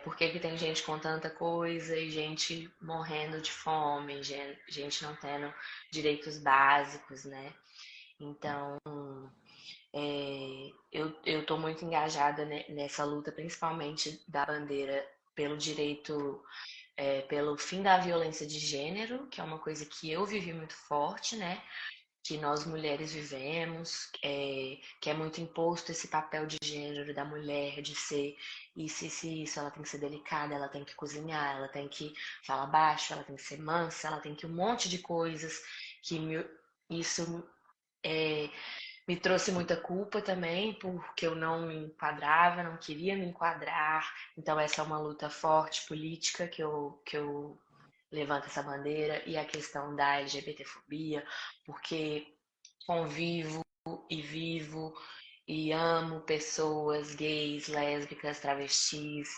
por que que tem gente com tanta coisa e gente morrendo de fome, gente não tendo direitos básicos, né? Então, eu estou muito engajada nessa luta, principalmente da bandeira pelo direito, pelo fim da violência de gênero, que é uma coisa que eu vivi muito forte, né? Que nós mulheres vivemos, que é muito imposto esse papel de gênero da mulher, de ser isso, ela tem que ser delicada, ela tem que cozinhar, ela tem que falar baixo, ela tem que ser mansa, ela tem que um monte de coisas que isso me trouxe muita culpa também, porque eu não me enquadrava, não queria me enquadrar. Então essa é uma luta forte política que eu levanto essa bandeira, e a questão da LGBTfobia, porque convivo e vivo e amo pessoas gays, lésbicas, travestis,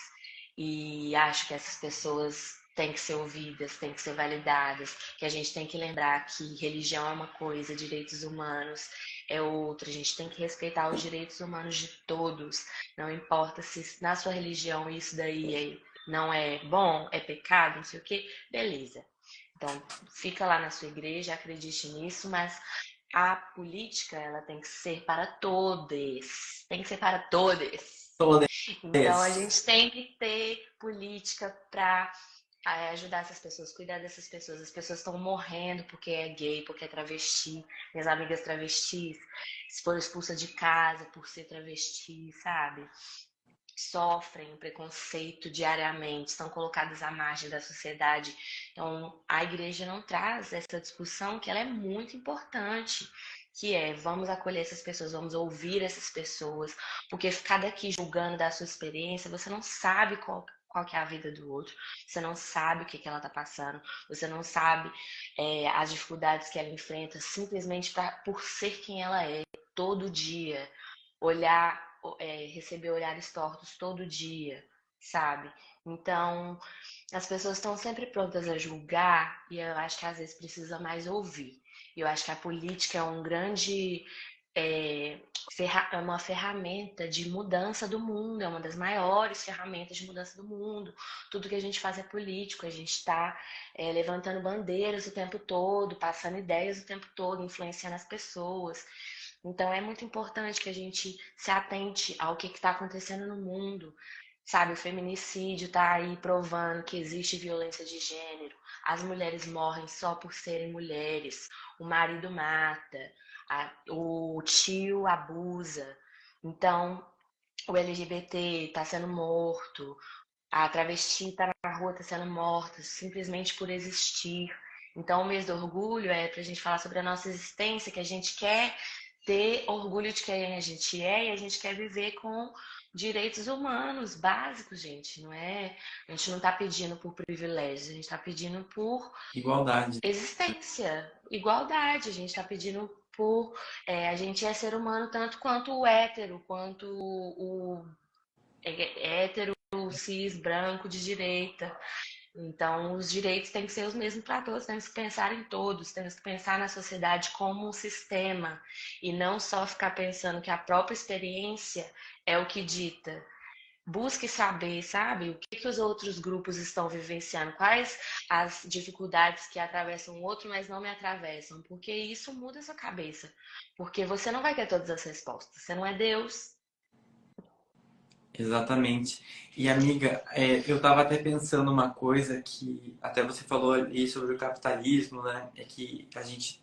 e acho que essas pessoas têm que ser ouvidas, têm que ser validadas, que a gente tem que lembrar que religião é uma coisa, direitos humanos é outra, a gente tem que respeitar os direitos humanos de todos, não importa se na sua religião isso daí não é bom, é pecado, não sei o que, beleza. Então, fica lá na sua igreja, acredite nisso, mas a política, ela tem que ser para todos. Tem que ser para todos. Então, a gente tem que ter política para ajudar essas pessoas, cuidar dessas pessoas. As pessoas estão morrendo porque é gay, porque é travesti. Minhas amigas travestis foram expulsas de casa por ser travesti, sabe? Sofrem preconceito diariamente, são colocadas à margem da sociedade. Então, a igreja não traz essa discussão, que ela é muito importante, que é vamos acolher essas pessoas, vamos ouvir essas pessoas, porque ficar daqui julgando da sua experiência, você não sabe qual que é a vida do outro, você não sabe o que ela está passando, você não sabe as dificuldades que ela enfrenta simplesmente por ser quem ela é todo dia, olhar receber olhares tortos todo dia, sabe? Então, as pessoas estão sempre prontas a julgar e eu acho que às vezes precisa mais ouvir. Eu acho que a política é um grande é uma ferramenta de mudança do mundo, é uma das maiores ferramentas de mudança do mundo. Tudo que a gente faz é político, a gente está levantando bandeiras o tempo todo, passando ideias o tempo todo, influenciando as pessoas. Então é muito importante que a gente se atente ao que está acontecendo no mundo. Sabe, o feminicídio está aí provando que existe violência de gênero. As mulheres morrem só por serem mulheres. O marido mata, o tio abusa. Então, o LGBT está sendo morto, a travesti está na rua, está sendo morta, simplesmente por existir. Então, o mês do orgulho é para a gente falar sobre a nossa existência, que a gente quer ter orgulho de quem a gente é e a gente quer viver com direitos humanos básicos, gente. Não é, a gente não está pedindo por privilégios, a gente está pedindo por Igualdade. existência, igualdade. A gente está pedindo por a gente é ser humano tanto quanto o hétero, quanto o hétero cis branco de direita. Então, os direitos têm que ser os mesmos para todos, temos que pensar em todos, temos que pensar na sociedade como um sistema e não só ficar pensando que a própria experiência é o que dita. Busque saber, sabe, o que os outros grupos estão vivenciando, quais as dificuldades que atravessam o outro, mas não me atravessam, porque isso muda a sua cabeça, porque você não vai ter todas as respostas, você não é Deus. Exatamente. E amiga, eu estava até pensando uma coisa que até você falou ali sobre o capitalismo, né? É que a gente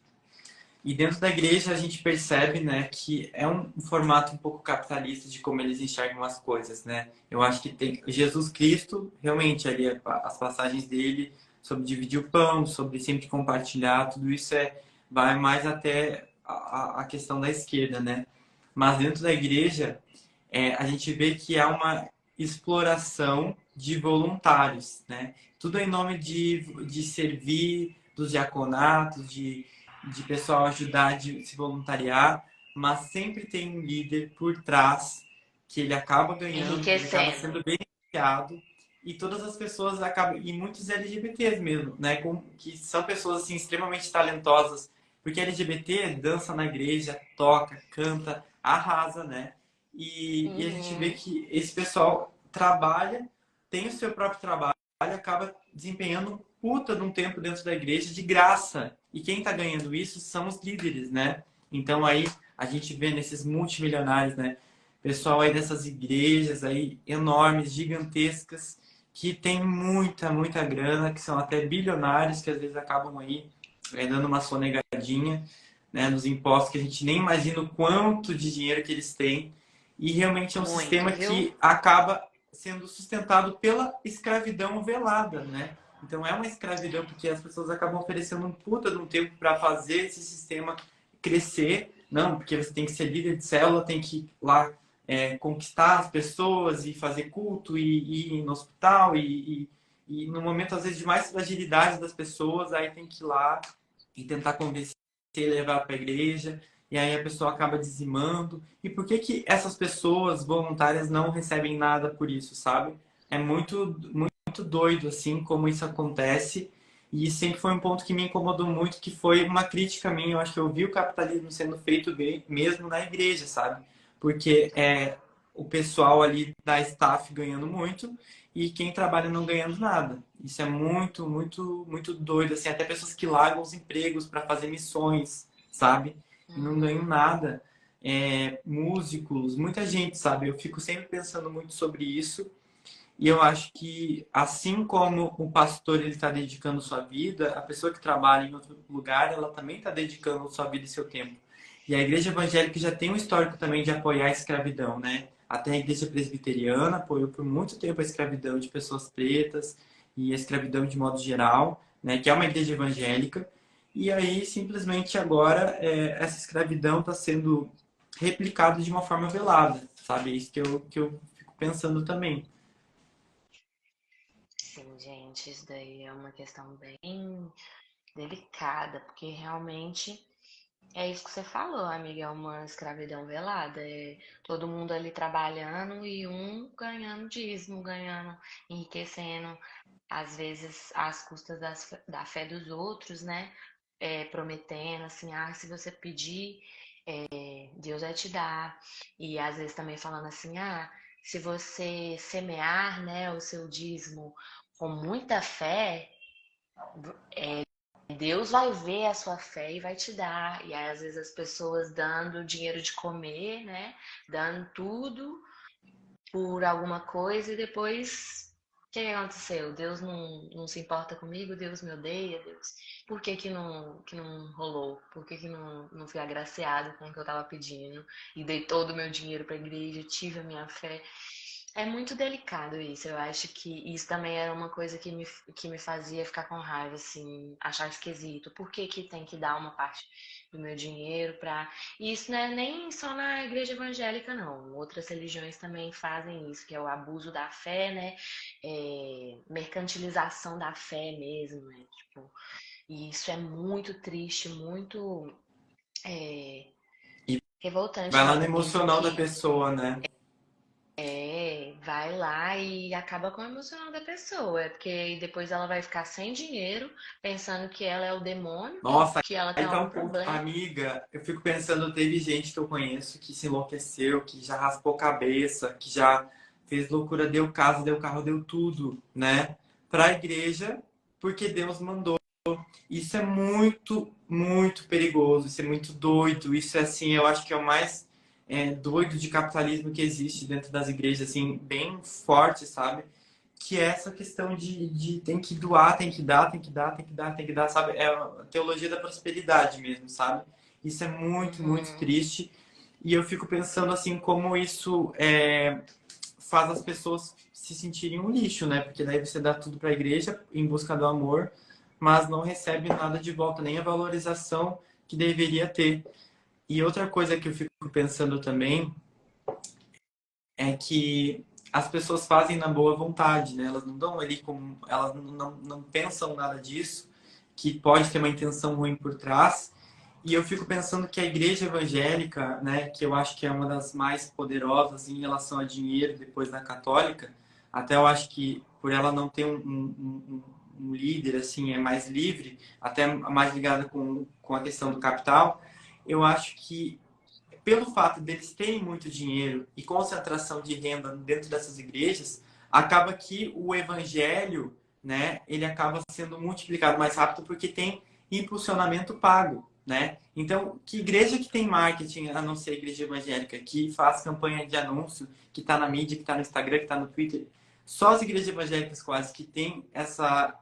e dentro da igreja a gente percebe, né, que é um formato um pouco capitalista de como eles enxergam as coisas, né? Eu acho que tem Jesus Cristo, realmente ali as passagens dele sobre dividir o pão, sobre sempre compartilhar, tudo isso vai mais até a questão da esquerda, né? Mas dentro da igreja a gente vê que há uma exploração de voluntários, né? Tudo em nome de servir, dos diaconatos, de pessoal ajudar, de se voluntariar, mas sempre tem um líder por trás que ele acaba ganhando, que ele acaba Enriquecendo. sendo beneficiado e todas as pessoas acabam, e muitos LGBTs mesmo, né? Que são pessoas assim, extremamente talentosas, porque LGBT dança na igreja, toca, canta, arrasa, né? e a gente vê Uhum. que esse pessoal trabalha, tem o seu próprio trabalho, acaba desempenhando um puta de um tempo dentro da igreja de graça. E quem está ganhando isso são os líderes, né? Então aí a gente vê nesses multimilionários, né? Pessoal aí dessas igrejas aí enormes, gigantescas, que tem muita, muita grana, que são até bilionários, que às vezes acabam aí dando uma sonegadinha, né, nos impostos, que a gente nem imagina o quanto de dinheiro que eles têm. E realmente é um Muito, sistema viu? que acaba sendo sustentado pela escravidão velada, né? Então é uma escravidão porque as pessoas acabam oferecendo um puta de um tempo para fazer esse sistema crescer. Não, porque você tem que ser líder de célula, tem que ir lá conquistar as pessoas e fazer culto e ir no hospital e no momento às vezes de mais fragilidade das pessoas, aí tem que ir lá e tentar convencer, levar para a igreja, e aí a pessoa acaba dizimando. E por que que essas pessoas voluntárias não recebem nada por isso, sabe? É muito doido assim como isso acontece. E sempre foi um ponto que me incomodou muito, que foi uma crítica minha. Eu acho que eu vi o capitalismo sendo feito bem, mesmo na igreja, sabe? Porque o pessoal ali da staff ganhando muito e quem trabalha não ganhando nada. Isso é muito, muito, muito doido. Assim, até pessoas que largam os empregos para fazer missões, sabe? E não ganham Uhum. nada. Músicos, muita gente, sabe? Eu fico sempre pensando muito sobre isso. E eu acho que, assim como o pastor ele está dedicando sua vida, a pessoa que trabalha em outro lugar, ela também está dedicando sua vida e seu tempo. E a igreja evangélica já tem um histórico também de apoiar a escravidão, né? Até a igreja presbiteriana apoiou por muito tempo a escravidão de pessoas pretas e a escravidão de modo geral, né? Que é uma igreja evangélica. E aí, simplesmente agora, essa escravidão está sendo replicada de uma forma velada, sabe? É isso que eu fico pensando também. Sim, gente, isso daí é uma questão bem delicada, porque realmente é isso que você falou, amiga, é uma escravidão velada. É todo mundo ali trabalhando e um ganhando dízimo, ganhando, enriquecendo, às vezes às custas da fé dos outros, né? Prometendo assim, ah, se você pedir, Deus vai te dar. E às vezes também falando assim, ah, se você semear, né, o seu dízimo com muita fé, Deus vai ver a sua fé e vai te dar. E aí, às vezes as pessoas dando dinheiro de comer, né? Dando tudo por alguma coisa e depois o que aconteceu? Deus não se importa comigo, Deus me odeia, Deus. Por que não rolou? Por que não fui agraciado com o que eu estava pedindo? E dei todo o meu dinheiro para a igreja, tive a minha fé. É muito delicado isso. Eu acho que isso também era uma coisa que me fazia ficar com raiva, assim, achar esquisito. Por que que tem que dar uma parte do meu dinheiro para. E isso não é nem só na igreja evangélica, não. Outras religiões também fazem isso, que é o abuso da fé, né? Mercantilização da fé mesmo, né? Tipo, e isso é muito triste, muito é, E revoltante vai lá no mesmo. Pensar emocional da que pessoa, né? vai lá e acaba com o emocional da pessoa, porque depois ela vai ficar sem dinheiro, pensando que ela é o demônio, Nossa, que ela tem aí tá algum um ponto. problema. Amiga, eu fico pensando, teve gente que eu conheço que se enlouqueceu, que já raspou cabeça, que já fez loucura, deu casa, deu carro, deu tudo, né? Pra igreja, porque Deus mandou. Isso é muito, muito perigoso, isso é muito doido. Isso é assim, eu acho que é o mais doido de capitalismo que existe dentro das igrejas, assim, bem forte, sabe? Que é essa questão de tem que doar, tem que dar, tem que dar, tem que dar, tem que dar, sabe? É a teologia da prosperidade mesmo, sabe? Isso é muito, muito Uhum, triste. E eu fico pensando assim, como isso faz as pessoas se sentirem um lixo, né? Porque daí você dá tudo para a igreja em busca do amor, mas não recebe nada de volta, nem a valorização que deveria ter. E outra coisa que eu fico pensando também é que as pessoas fazem na boa vontade, né? Elas não dão ali como, elas não pensam nada disso, que pode ter uma intenção ruim por trás. E eu fico pensando que a igreja evangélica, né, que eu acho que é uma das mais poderosas em relação a dinheiro depois da católica, até eu acho que por ela não ter um líder assim, é mais livre, até mais ligada com a questão do capital, eu acho que pelo fato deles terem muito dinheiro e concentração de renda dentro dessas igrejas, acaba que o evangelho, né, ele acaba sendo multiplicado mais rápido porque tem impulsionamento pago, né? Então, que igreja que tem marketing, a não ser a igreja evangélica, que faz campanha de anúncio, que está na mídia, que está no Instagram, que está no Twitter? Só as igrejas evangélicas quase que tem essa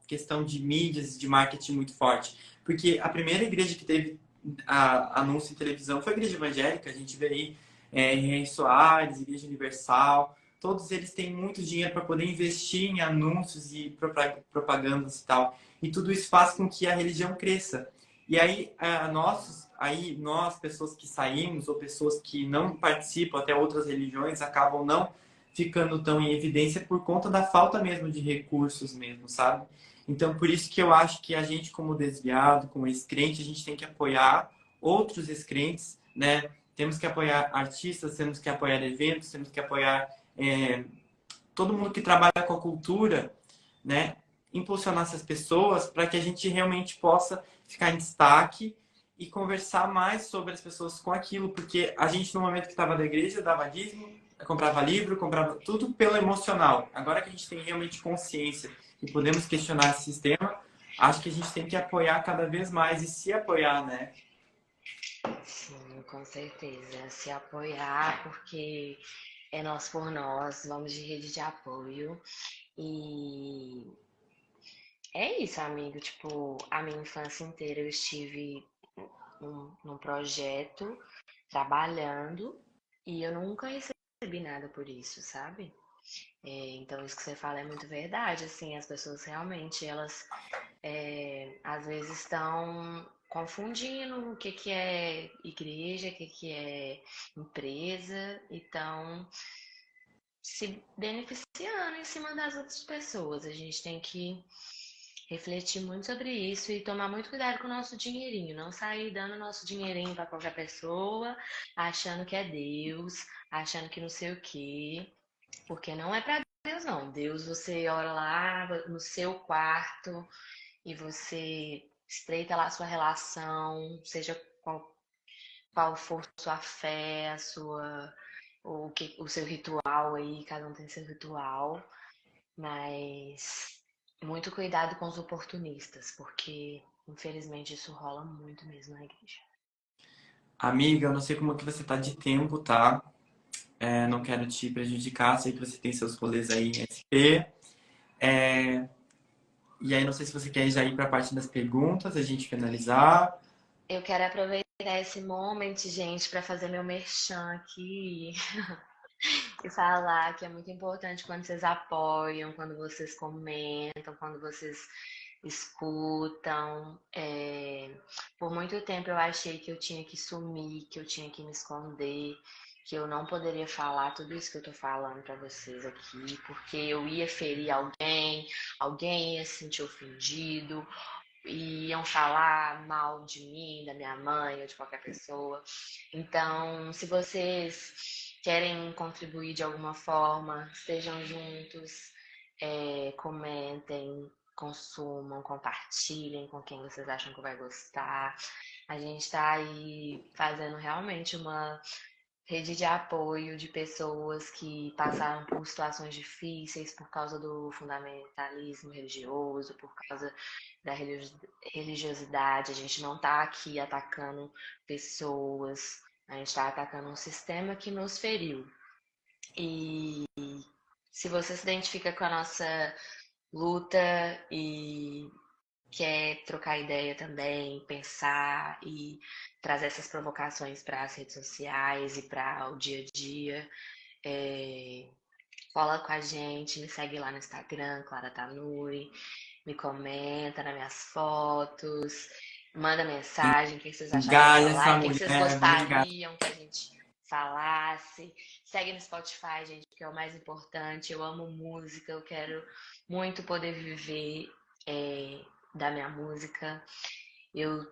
questão de mídias, de marketing muito forte. Porque a primeira igreja que teve anúncio em televisão foi a igreja evangélica. A gente vê aí Henrique Soares, Igreja Universal. Todos eles têm muito dinheiro para poder investir em anúncios e propagandas e tal. E tudo isso faz com que a religião cresça. E aí, nós, pessoas que saímos ou pessoas que não participam, até outras religiões, acabam não ficando tão em evidência por conta da falta mesmo de recursos mesmo, sabe? Então, por isso que eu acho que a gente, como desviado, como ex-crente, a gente tem que apoiar outros ex-crentes, né? Temos que apoiar artistas, temos que apoiar eventos, temos que apoiar todo mundo que trabalha com a cultura, né? Impulsionar essas pessoas para que a gente realmente possa ficar em destaque e conversar mais sobre as pessoas com aquilo, porque a gente, no momento que estava na igreja, dava dízimo, comprava livro, comprava tudo pelo emocional. Agora que a gente tem realmente consciência e podemos questionar esse sistema, acho que a gente tem que apoiar cada vez mais e se apoiar, né? Sim, com certeza. Se apoiar, porque é nós por nós, vamos de rede de apoio. E é isso, amigo. Tipo, a minha infância inteira eu estive num projeto, trabalhando, e eu nunca recebi nada por isso, sabe? Então, isso que você fala é muito verdade. Assim, as pessoas realmente, elas às vezes estão confundindo o que que é igreja, o que que é empresa, e estão se beneficiando em cima das outras pessoas. A gente tem que refletir muito sobre isso e tomar muito cuidado com o nosso dinheirinho, não sair dando nosso dinheirinho para qualquer pessoa, achando que é Deus, achando que não sei o quê, porque não é para Deus não. Deus, você ora lá no seu quarto e você estreita lá a sua relação, seja qual for sua fé, o seu ritual aí, cada um tem seu ritual, mas muito cuidado com os oportunistas, porque infelizmente isso rola muito mesmo na igreja. Amiga, eu não sei como que você tá de tempo, tá? Não quero te prejudicar, sei que você tem seus rolês aí em SP. É, e aí, não sei se você quer já ir para a parte das perguntas, a gente finalizar. Eu quero aproveitar esse momento, gente, para fazer meu merchan aqui e falar que é muito importante quando vocês apoiam, quando vocês comentam, quando vocês escutam. Por muito tempo eu achei que eu tinha que sumir, que eu tinha que me esconder, que eu não poderia falar tudo isso que eu tô falando para vocês aqui, porque eu ia ferir alguém ia se sentir ofendido, iam falar mal de mim, da minha mãe ou de qualquer pessoa. Então, se vocês querem contribuir de alguma forma, estejam juntos, comentem, consumam, compartilhem com quem vocês acham que vai gostar. A gente está aí fazendo realmente uma rede de apoio de pessoas que passaram por situações difíceis por causa do fundamentalismo religioso, por causa da religiosidade. A gente não está aqui atacando pessoas, a gente está atacando um sistema que nos feriu. E se você se identifica com a nossa luta e quer trocar ideia também, pensar e trazer essas provocações para as redes sociais e para o dia a dia, cola com a gente, me segue lá no Instagram, Clara Tanuri, me comenta nas minhas fotos, manda mensagem, o que vocês acharam dessa Engaja essa live, o que vocês mulher, obrigado. gostariam que a gente falasse. Segue no Spotify, gente, que é o mais importante. Eu amo música, eu quero muito poder viver da minha música. Eu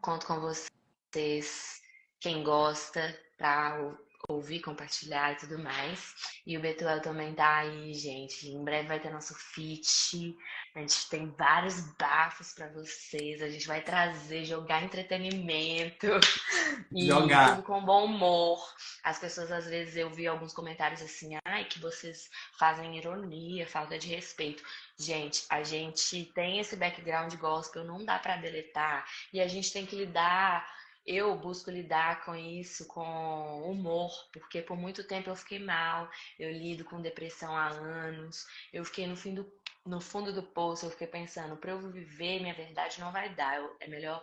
conto com vocês, quem gosta, para ouvir, compartilhar e tudo mais. E o Betuel também tá aí, gente. Em breve vai ter nosso feat. A gente tem vários bafos pra vocês. A gente vai trazer, jogar entretenimento e tudo Jogar. com bom humor. As pessoas, às vezes, eu vi alguns comentários assim, ai, que vocês fazem ironia, falta de respeito. Gente, a gente tem esse background gospel, não dá pra deletar. E a gente tem que lidar. Eu busco lidar com isso com humor, porque por muito tempo eu fiquei mal, eu lido com depressão há anos, eu fiquei no fundo do poço, eu fiquei pensando, para eu viver minha verdade não vai dar, é melhor,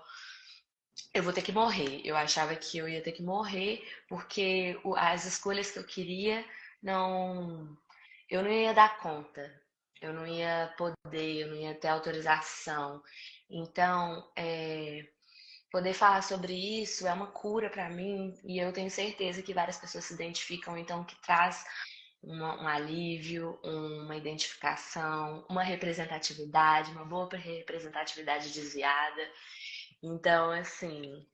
eu vou ter que morrer. Eu achava que eu ia ter que morrer, porque as escolhas que eu queria, não, eu não ia dar conta, eu não ia poder, eu não ia ter autorização. Então, poder falar sobre isso é uma cura para mim e eu tenho certeza que várias pessoas se identificam, então que traz um alívio, uma identificação, uma representatividade, uma boa representatividade desviada. Então, assim,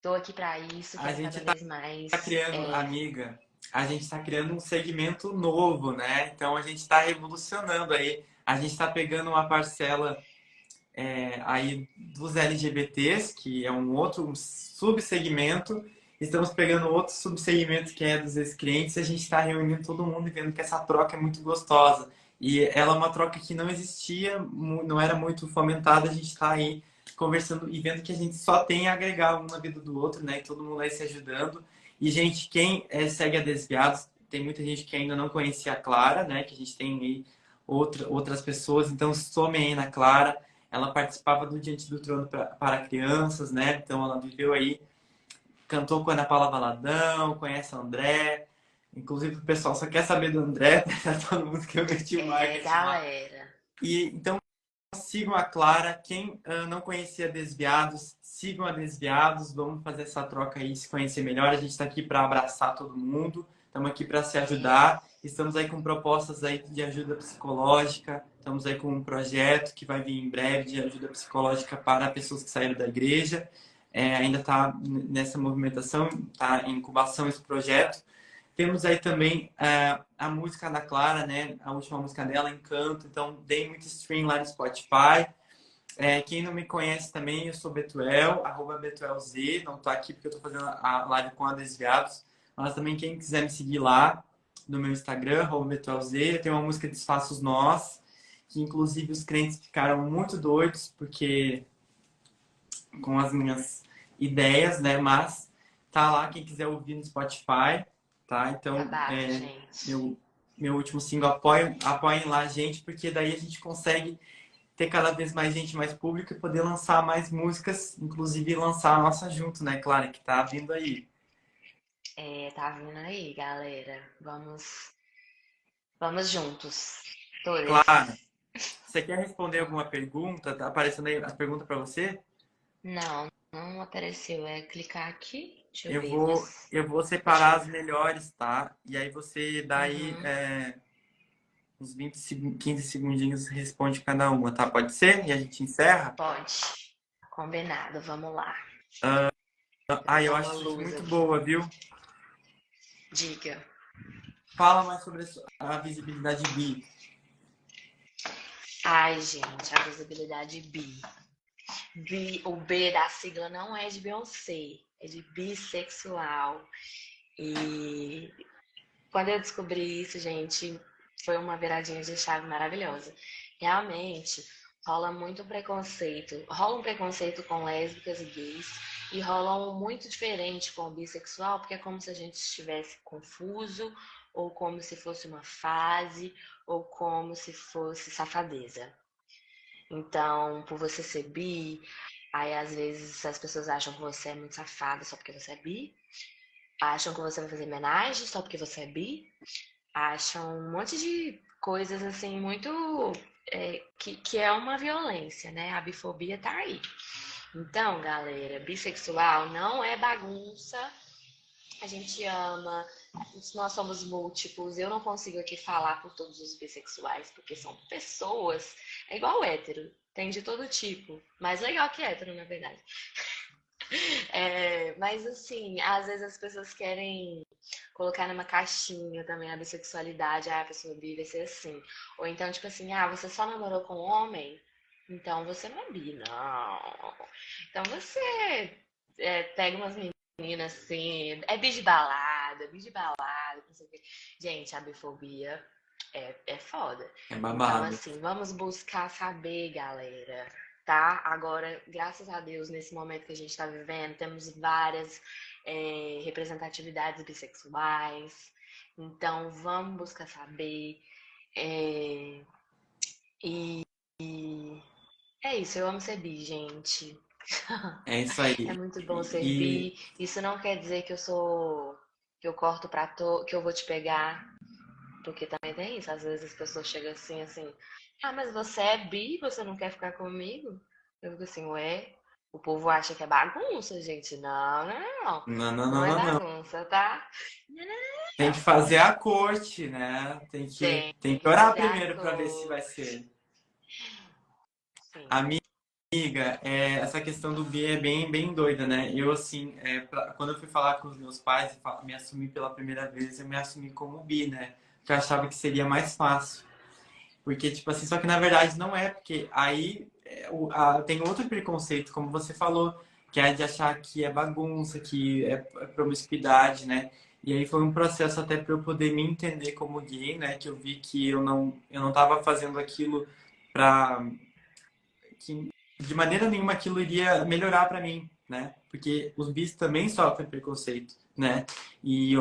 tô aqui para isso, A quero gente cada está vez mais. criando, amiga, a gente está criando um segmento novo, né? Então a gente está revolucionando aí. A gente está pegando uma parcela aí dos LGBTs, que é um outro subsegmento. Estamos pegando outro subsegmento que é dos ex-clientes e a gente está reunindo todo mundo e vendo que essa troca é muito gostosa. E ela é uma troca que não existia, não era muito fomentada. A gente está aí conversando e vendo que a gente só tem a agregar um na vida do outro, né? E todo mundo aí se ajudando. E, gente, quem segue a Desviados, tem muita gente que ainda não conhecia a Clara, né? Que a gente tem aí outras pessoas. Então, somem aí na Clara. Ela participava do Diante do Trono para crianças, né? Então ela viveu aí, cantou com a Ana Paula Valadão, conhece o André. Inclusive o pessoal só quer saber do André, tá todo mundo que eu meti o marketing lá. Galera. E então sigam a Clara. Quem não conhecia Desviados, sigam a Desviados. Vamos fazer essa troca aí, se conhecer melhor. A gente está aqui para abraçar todo mundo. Estamos aqui para se ajudar. Estamos aí com propostas aí de ajuda psicológica. Estamos aí com um projeto que vai vir em breve de ajuda psicológica para pessoas que saíram da igreja. Ainda está nessa movimentação, está em incubação esse projeto. Temos aí também a música da Clara, né? A última música dela, Encanto. Então, dei muito stream lá no Spotify. Quem não me conhece também, eu sou Betuel, @BetuelZ. Não tô aqui porque eu tô fazendo a live com a Desviados. Mas também quem quiser me seguir lá no meu Instagram, @BetuelZ. Eu tenho uma música Desfaça os Nós, que inclusive os crentes ficaram muito doidos porque com as minhas ideias, né? Mas tá lá, quem quiser ouvir no Spotify, tá? Então, Babado, gente. meu último single, apoiem lá, gente, porque daí a gente consegue ter cada vez mais gente, mais público e poder lançar mais músicas, inclusive lançar a nossa junto, né, Clara, que tá vindo aí. Tá vindo aí, galera. Vamos juntos. Todas. Clara, você quer responder alguma pergunta? Tá aparecendo aí as perguntas para você? Não, não apareceu. É clicar aqui? Deixa eu Eu ver. vou, eu vou Deixa separar eu as ver. melhores, tá? E aí você dá aí Uhum. uns 15 segundinhos e responde cada uma, tá? Pode ser? E a gente encerra? Pode. Combinado. Vamos lá. Vou Eu dar uma acho isso luz muito aqui. boa, viu? Diga. Fala mais sobre a visibilidade bi. Ai, gente, a visibilidade bi. O B da sigla não é de Beyoncé, é de bissexual. E quando eu descobri isso, gente, foi uma viradinha de chave maravilhosa. Realmente, rola um preconceito com lésbicas e gays, e rola um muito diferente com o bissexual, porque é como se a gente estivesse confuso, ou como se fosse uma fase, ou como se fosse safadeza. Então, por você ser bi, aí às vezes as pessoas acham que você é muito safada só porque você é bi, acham que você vai fazer homenagem só porque você é bi, acham um monte de coisas assim muito que é uma violência, né? A bifobia tá aí. Então, galera, bissexual não é bagunça. A gente ama, nós somos múltiplos. Eu não consigo aqui falar por todos os bissexuais, porque são pessoas. É igual hétero, tem de todo tipo. Mais legal que hétero, na verdade. Mas assim, às vezes as pessoas querem colocar numa caixinha também a bissexualidade, a pessoa bi vai ser assim. Ou então, tipo assim, você só namorou com homem? Então você não é bi, não. Então você pega umas meninas assim, é bi de balada, não sei o quê. Gente, a bifobia é foda. É Então, babado. assim, vamos buscar saber, galera, tá? Agora, graças a Deus, nesse momento que a gente está vivendo, temos várias representatividades bissexuais. Então, vamos buscar saber. é, e é isso, eu amo ser bi, gente. É isso É aí. muito bom ser E bi. Isso não quer dizer que eu corto que eu vou te pegar, porque também tem isso. Às vezes as pessoas chegam assim, mas você é bi, você não quer ficar comigo? Eu fico assim, ué, o povo acha que é bagunça, gente. Não, não, não. não, não, Não não, é não, não. bagunça, tá? Tem que fazer a corte, né? Tem Tem que que orar fazer a primeiro para ver se vai corte. ser. Sim. Amiga, essa questão do bi é bem doida, né? Eu, assim, quando eu fui falar com os meus pais e me assumi pela primeira vez, eu me assumi como bi, né? Porque eu achava que seria mais fácil. Porque, tipo assim, só que na verdade não é, porque aí tem outro preconceito, como você falou, que é de achar que é bagunça, que é promiscuidade, né? E aí foi um processo até para eu poder me entender como gay, né? Que eu vi que eu não tava fazendo aquilo para que de maneira nenhuma aquilo iria melhorar para mim, né? Porque os bis também sofrem preconceito, né? E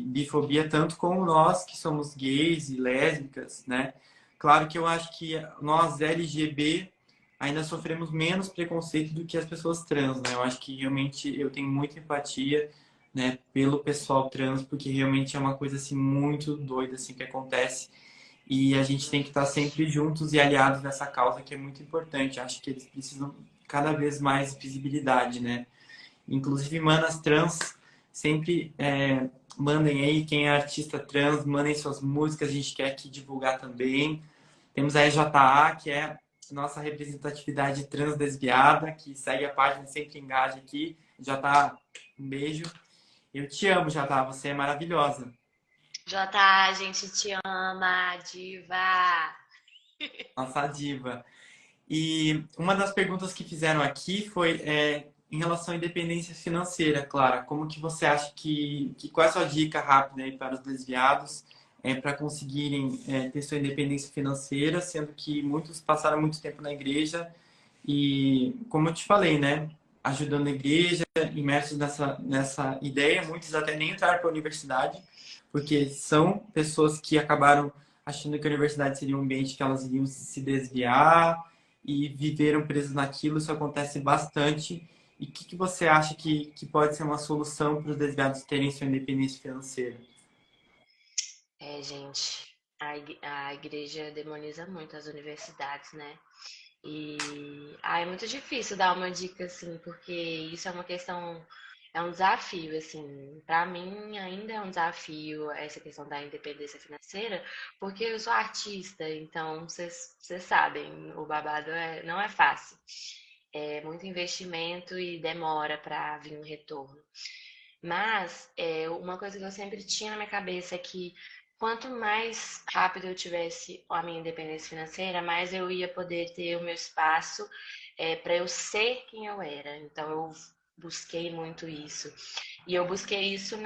bifobia tanto como nós que somos gays e lésbicas, né? Claro que eu acho que nós LGB ainda sofremos menos preconceito do que as pessoas trans, né? Eu acho que realmente eu tenho muita empatia, né, pelo pessoal trans, porque realmente é uma coisa assim muito doida assim que acontece e a gente tem que estar sempre juntos e aliados nessa causa que é muito importante. Acho que eles precisam cada vez mais visibilidade, né? Inclusive, manas trans sempre mandem aí, quem é artista trans, mandem suas músicas, a gente quer aqui divulgar também. Temos a EJA, que é nossa representatividade trans desviada, que segue a página e sempre engaja aqui. JA, um beijo. Eu te amo, JA, você é maravilhosa. Jota, a gente te ama, diva. Nossa diva. E uma das perguntas que fizeram aqui foi em relação à independência financeira, Clara. Como que você acha qual é a sua dica rápida aí para os desviados para conseguirem ter sua independência financeira, sendo que muitos passaram muito tempo na igreja e, como eu te falei, né, ajudando a igreja, imersos nessa ideia, muitos até nem entraram para a universidade, porque são pessoas que acabaram achando que a universidade seria um ambiente que elas iriam se desviar e viveram presos naquilo. Isso acontece bastante. E o que você acha que pode ser uma solução para os desviados terem sua independência financeira? Gente, a igreja demoniza muito as universidades, né? E é muito difícil dar uma dica assim, porque isso é uma questão, é um desafio, assim. Para mim ainda é um desafio essa questão da independência financeira, porque eu sou artista, então vocês sabem, o babado não é fácil. É muito investimento e demora para vir um retorno. Mas uma coisa que eu sempre tinha na minha cabeça é que quanto mais rápido eu tivesse a minha independência financeira, mais eu ia poder ter o meu espaço para eu ser quem eu era. Então eu busquei muito isso. E eu busquei isso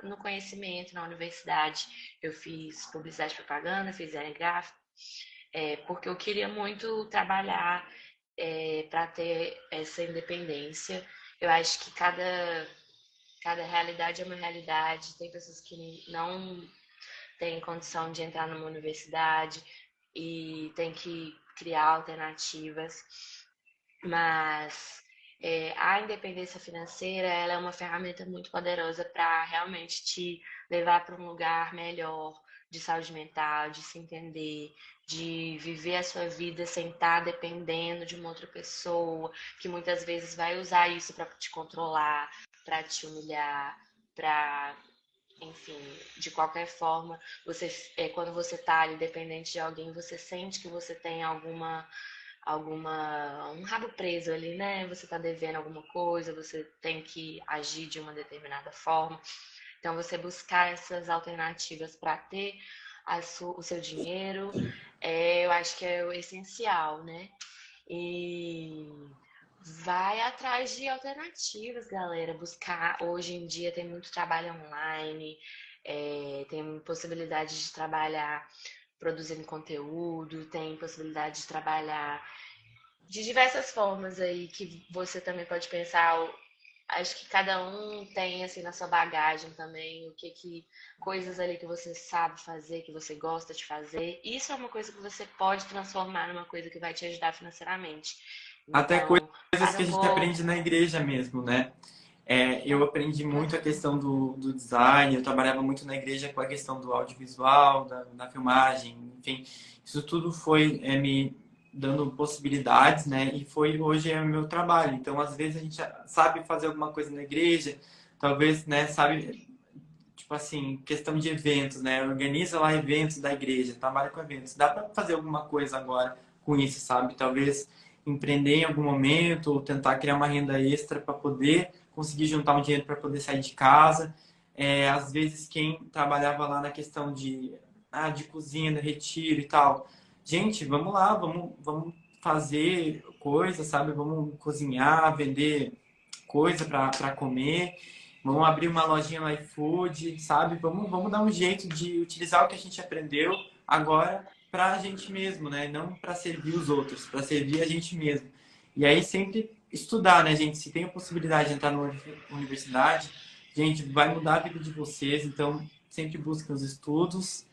no conhecimento, na universidade. Eu fiz publicidade e propaganda, fiz design gráfico, porque eu queria muito trabalhar para ter essa independência. Eu acho que cada realidade é uma realidade. Tem pessoas que não têm condição de entrar numa universidade e tem que criar alternativas. Mas a independência financeira ela é uma ferramenta muito poderosa para realmente te levar para um lugar melhor de saúde mental, de se entender, de viver a sua vida sem estar dependendo de uma outra pessoa, que muitas vezes vai usar isso para te controlar, para te humilhar, para, enfim, de qualquer forma, quando você está ali dependente de alguém, você sente que você tem um rabo preso ali, né? Você está devendo alguma coisa, você tem que agir de uma determinada forma. Então, você buscar essas alternativas para ter o seu dinheiro, eu acho que é o essencial, né? E vai atrás de alternativas, galera. Buscar, hoje em dia tem muito trabalho online, tem possibilidade de trabalhar produzindo conteúdo, tem possibilidade de trabalhar de diversas formas aí que você também pode pensar. Acho que cada um tem assim na sua bagagem também coisas ali que você sabe fazer, que você gosta de fazer. Isso é uma coisa que você pode transformar numa coisa que vai te ajudar financeiramente. Até Então, coisas para que a um gente aprende pouco. na igreja mesmo, né? Eu aprendi muito a questão do design, eu trabalhava muito na igreja com a questão do audiovisual, da filmagem, enfim, isso tudo foi me dando possibilidades, né? E foi hoje é o meu trabalho. Então, às vezes a gente sabe fazer alguma coisa na igreja, talvez, né, sabe, tipo assim, questão de eventos, né? Organiza lá eventos da igreja, trabalha com eventos. Dá para fazer alguma coisa agora com isso, sabe? Talvez empreender em algum momento ou tentar criar uma renda extra para poder conseguir juntar um dinheiro para poder sair de casa. Às vezes quem trabalhava lá na questão de cozinha, de retiro e tal. Gente, vamos lá, vamos fazer coisa, sabe? Vamos cozinhar, vender coisa para comer. Vamos abrir uma lojinha no iFood, sabe? Vamos dar um jeito de utilizar o que a gente aprendeu agora para a gente mesmo, né? Não para servir os outros, para servir a gente mesmo. E aí sempre estudar, né, gente? Se tem a possibilidade de entrar na universidade, gente, vai mudar a vida de vocês. Então, sempre busquem os estudos,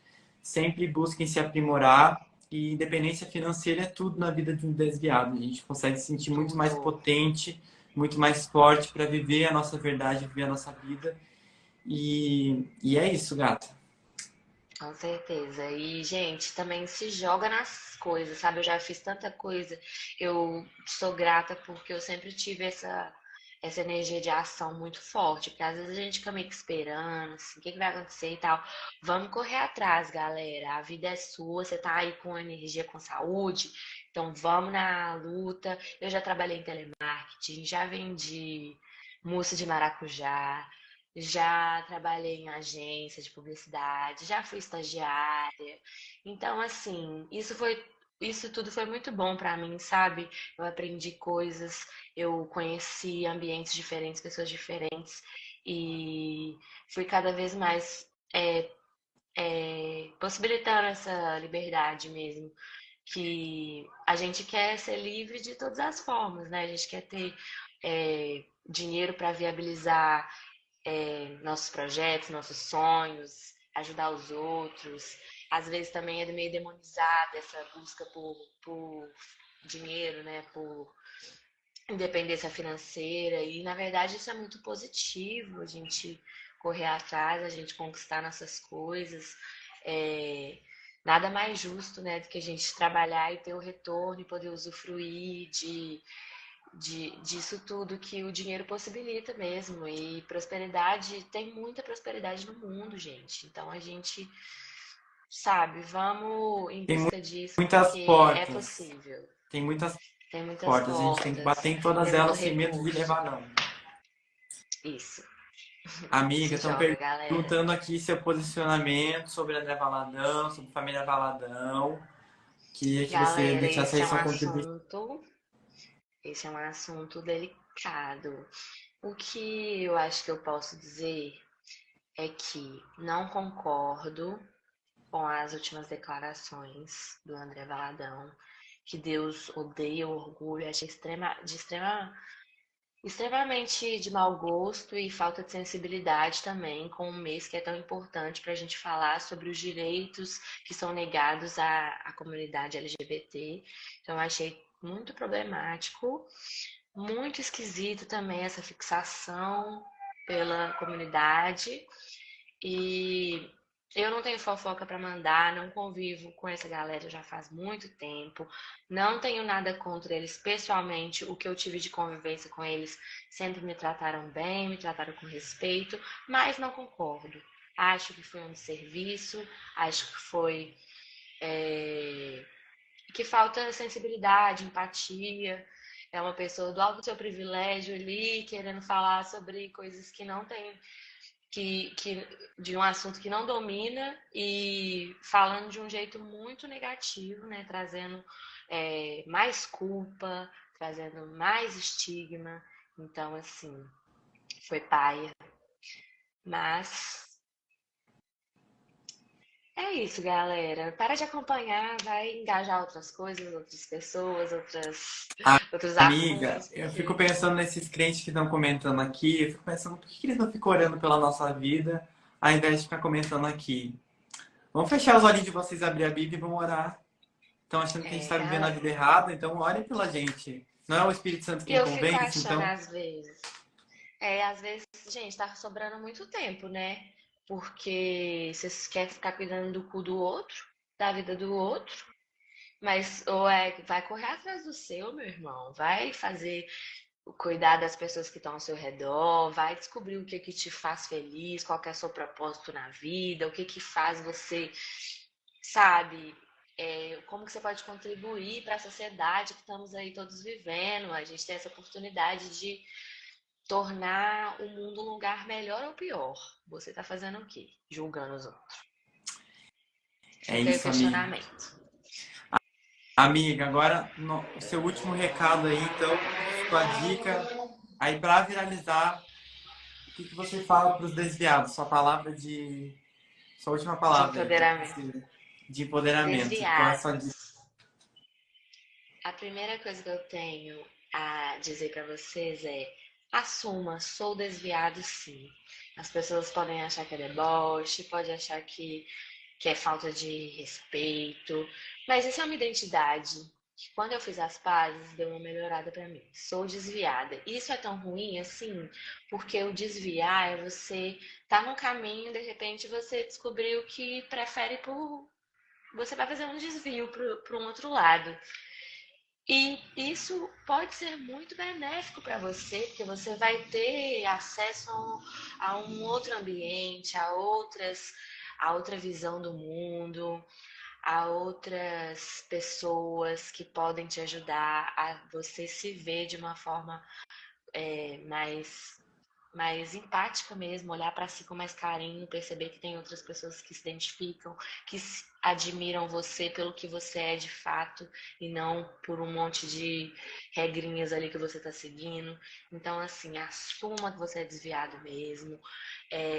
sempre busquem se aprimorar. E independência financeira é tudo na vida de um desviado. A gente consegue se sentir muito mais Tudo. potente, muito mais forte para viver a nossa verdade, viver a nossa vida. E é isso, gata. Com certeza. E, gente, também se joga nas coisas, sabe? Eu já fiz tanta coisa. Eu sou grata porque eu sempre tive essa energia de ação muito forte. Porque às vezes a gente fica meio que esperando, assim, o que vai acontecer e tal. Vamos correr atrás, galera. A vida é sua, você tá aí com energia, com saúde. Então vamos na luta. Eu já trabalhei em telemarketing, já vendi mousse de maracujá. Já trabalhei em agência de publicidade, já fui estagiária. Então, assim, isso tudo foi muito bom para mim, sabe? Eu aprendi coisas, eu conheci ambientes diferentes, pessoas diferentes e fui cada vez mais possibilitando essa liberdade mesmo. Que a gente quer ser livre de todas as formas, né? A gente quer ter dinheiro para viabilizar nossos projetos, nossos sonhos, ajudar os outros. Às vezes também é meio demonizada essa busca por dinheiro, né? Por independência financeira. E na verdade isso é muito positivo, a gente correr atrás, a gente conquistar nossas coisas. É, nada mais justo, né, do que a gente trabalhar e ter o retorno e poder usufruir disso tudo que o dinheiro possibilita mesmo. E prosperidade, tem muita prosperidade no mundo, gente. Então a gente, sabe, vamos em Tem busca disso muitas porque é portas. possível. Tem muitas Tem muitas portas. A gente tem que bater portas, em todas tem muito elas sem medo de recurso. levar não. Isso. Amiga, Se estão joga, galera. perguntando aqui seu posicionamento sobre André Valadão, sobre família Valadão. Queria que você Galera, deixasse aí sua contribuição. esse é um assunto delicado. O que eu acho que eu posso dizer é que não concordo com as últimas declarações do André Valadão, que Deus odeia o orgulho, achei extremamente de mau gosto e falta de sensibilidade também com um mês que é tão importante para a gente falar sobre os direitos que são negados à comunidade LGBT. Então, achei muito problemático, muito esquisito também essa fixação pela comunidade. E eu não tenho fofoca para mandar, não convivo com essa galera já faz muito tempo. Não tenho nada contra eles pessoalmente. O que eu tive de convivência com eles sempre me trataram bem, me trataram com respeito, mas não concordo. Acho que foi um desserviço, acho que foi que falta sensibilidade, empatia. É uma pessoa do alto do seu privilégio ali, querendo falar sobre coisas que não tem, de um assunto que não domina e falando de um jeito muito negativo, né? Trazendo mais culpa, trazendo mais estigma. Então, assim, foi paia. Mas é isso, galera. Para de acompanhar, vai engajar outras coisas, outras pessoas, outros Amiga, assuntos, eu fico porque pensando nesses crentes que estão comentando aqui, eu fico pensando por que eles não ficam orando pela nossa vida, ao invés de ficar comentando aqui. Vamos fechar os olhinhos de vocês, abrir a Bíblia e vamos orar. Estão achando que a gente está vivendo a galera. vida errada, então orem pela gente. Não é o Espírito Santo E quem eu fico convence, achando então. às vezes, gente, tá sobrando muito tempo, né? Porque vocês querem ficar cuidando do cu do outro, da vida do outro, mas vai correr atrás do seu, meu irmão, vai fazer cuidar das pessoas que estão ao seu redor, vai descobrir o que que te faz feliz, qual que é o seu propósito na vida, o que que faz você, sabe, como que você pode contribuir para a sociedade que estamos aí todos vivendo. A gente tem essa oportunidade de tornar o mundo um lugar melhor ou pior. Você está fazendo o quê? Julgando os outros. É Fica aí o isso, amiga. questionamento. Amiga, agora o seu último recado aí, então, sua dica. Aí, para viralizar, o que que você fala para os desviados? Sua palavra de. Sua última De palavra empoderamento. de empoderamento. Qual é a sua dica? Desviados. A primeira coisa que eu tenho a dizer para vocês é: assuma, sou desviado sim. As pessoas podem achar que é deboche, pode achar que é falta de respeito, mas isso é uma identidade. Que quando eu fiz as pazes, deu uma melhorada para mim. Sou desviada. Isso é tão ruim assim, porque o desviar é você tá no caminho, de repente você descobriu que prefere por. Você vai fazer um desvio para um outro lado. E isso pode ser muito benéfico para você, porque você vai ter acesso a um outro ambiente, a outra visão do mundo, a outras pessoas que podem te ajudar a você se ver de uma forma mais empática mesmo, olhar para si com mais carinho, perceber que tem outras pessoas que se identificam, que admiram você pelo que você é de fato e não por um monte de regrinhas ali que você está seguindo. Então, assim, assuma que você é desviado mesmo.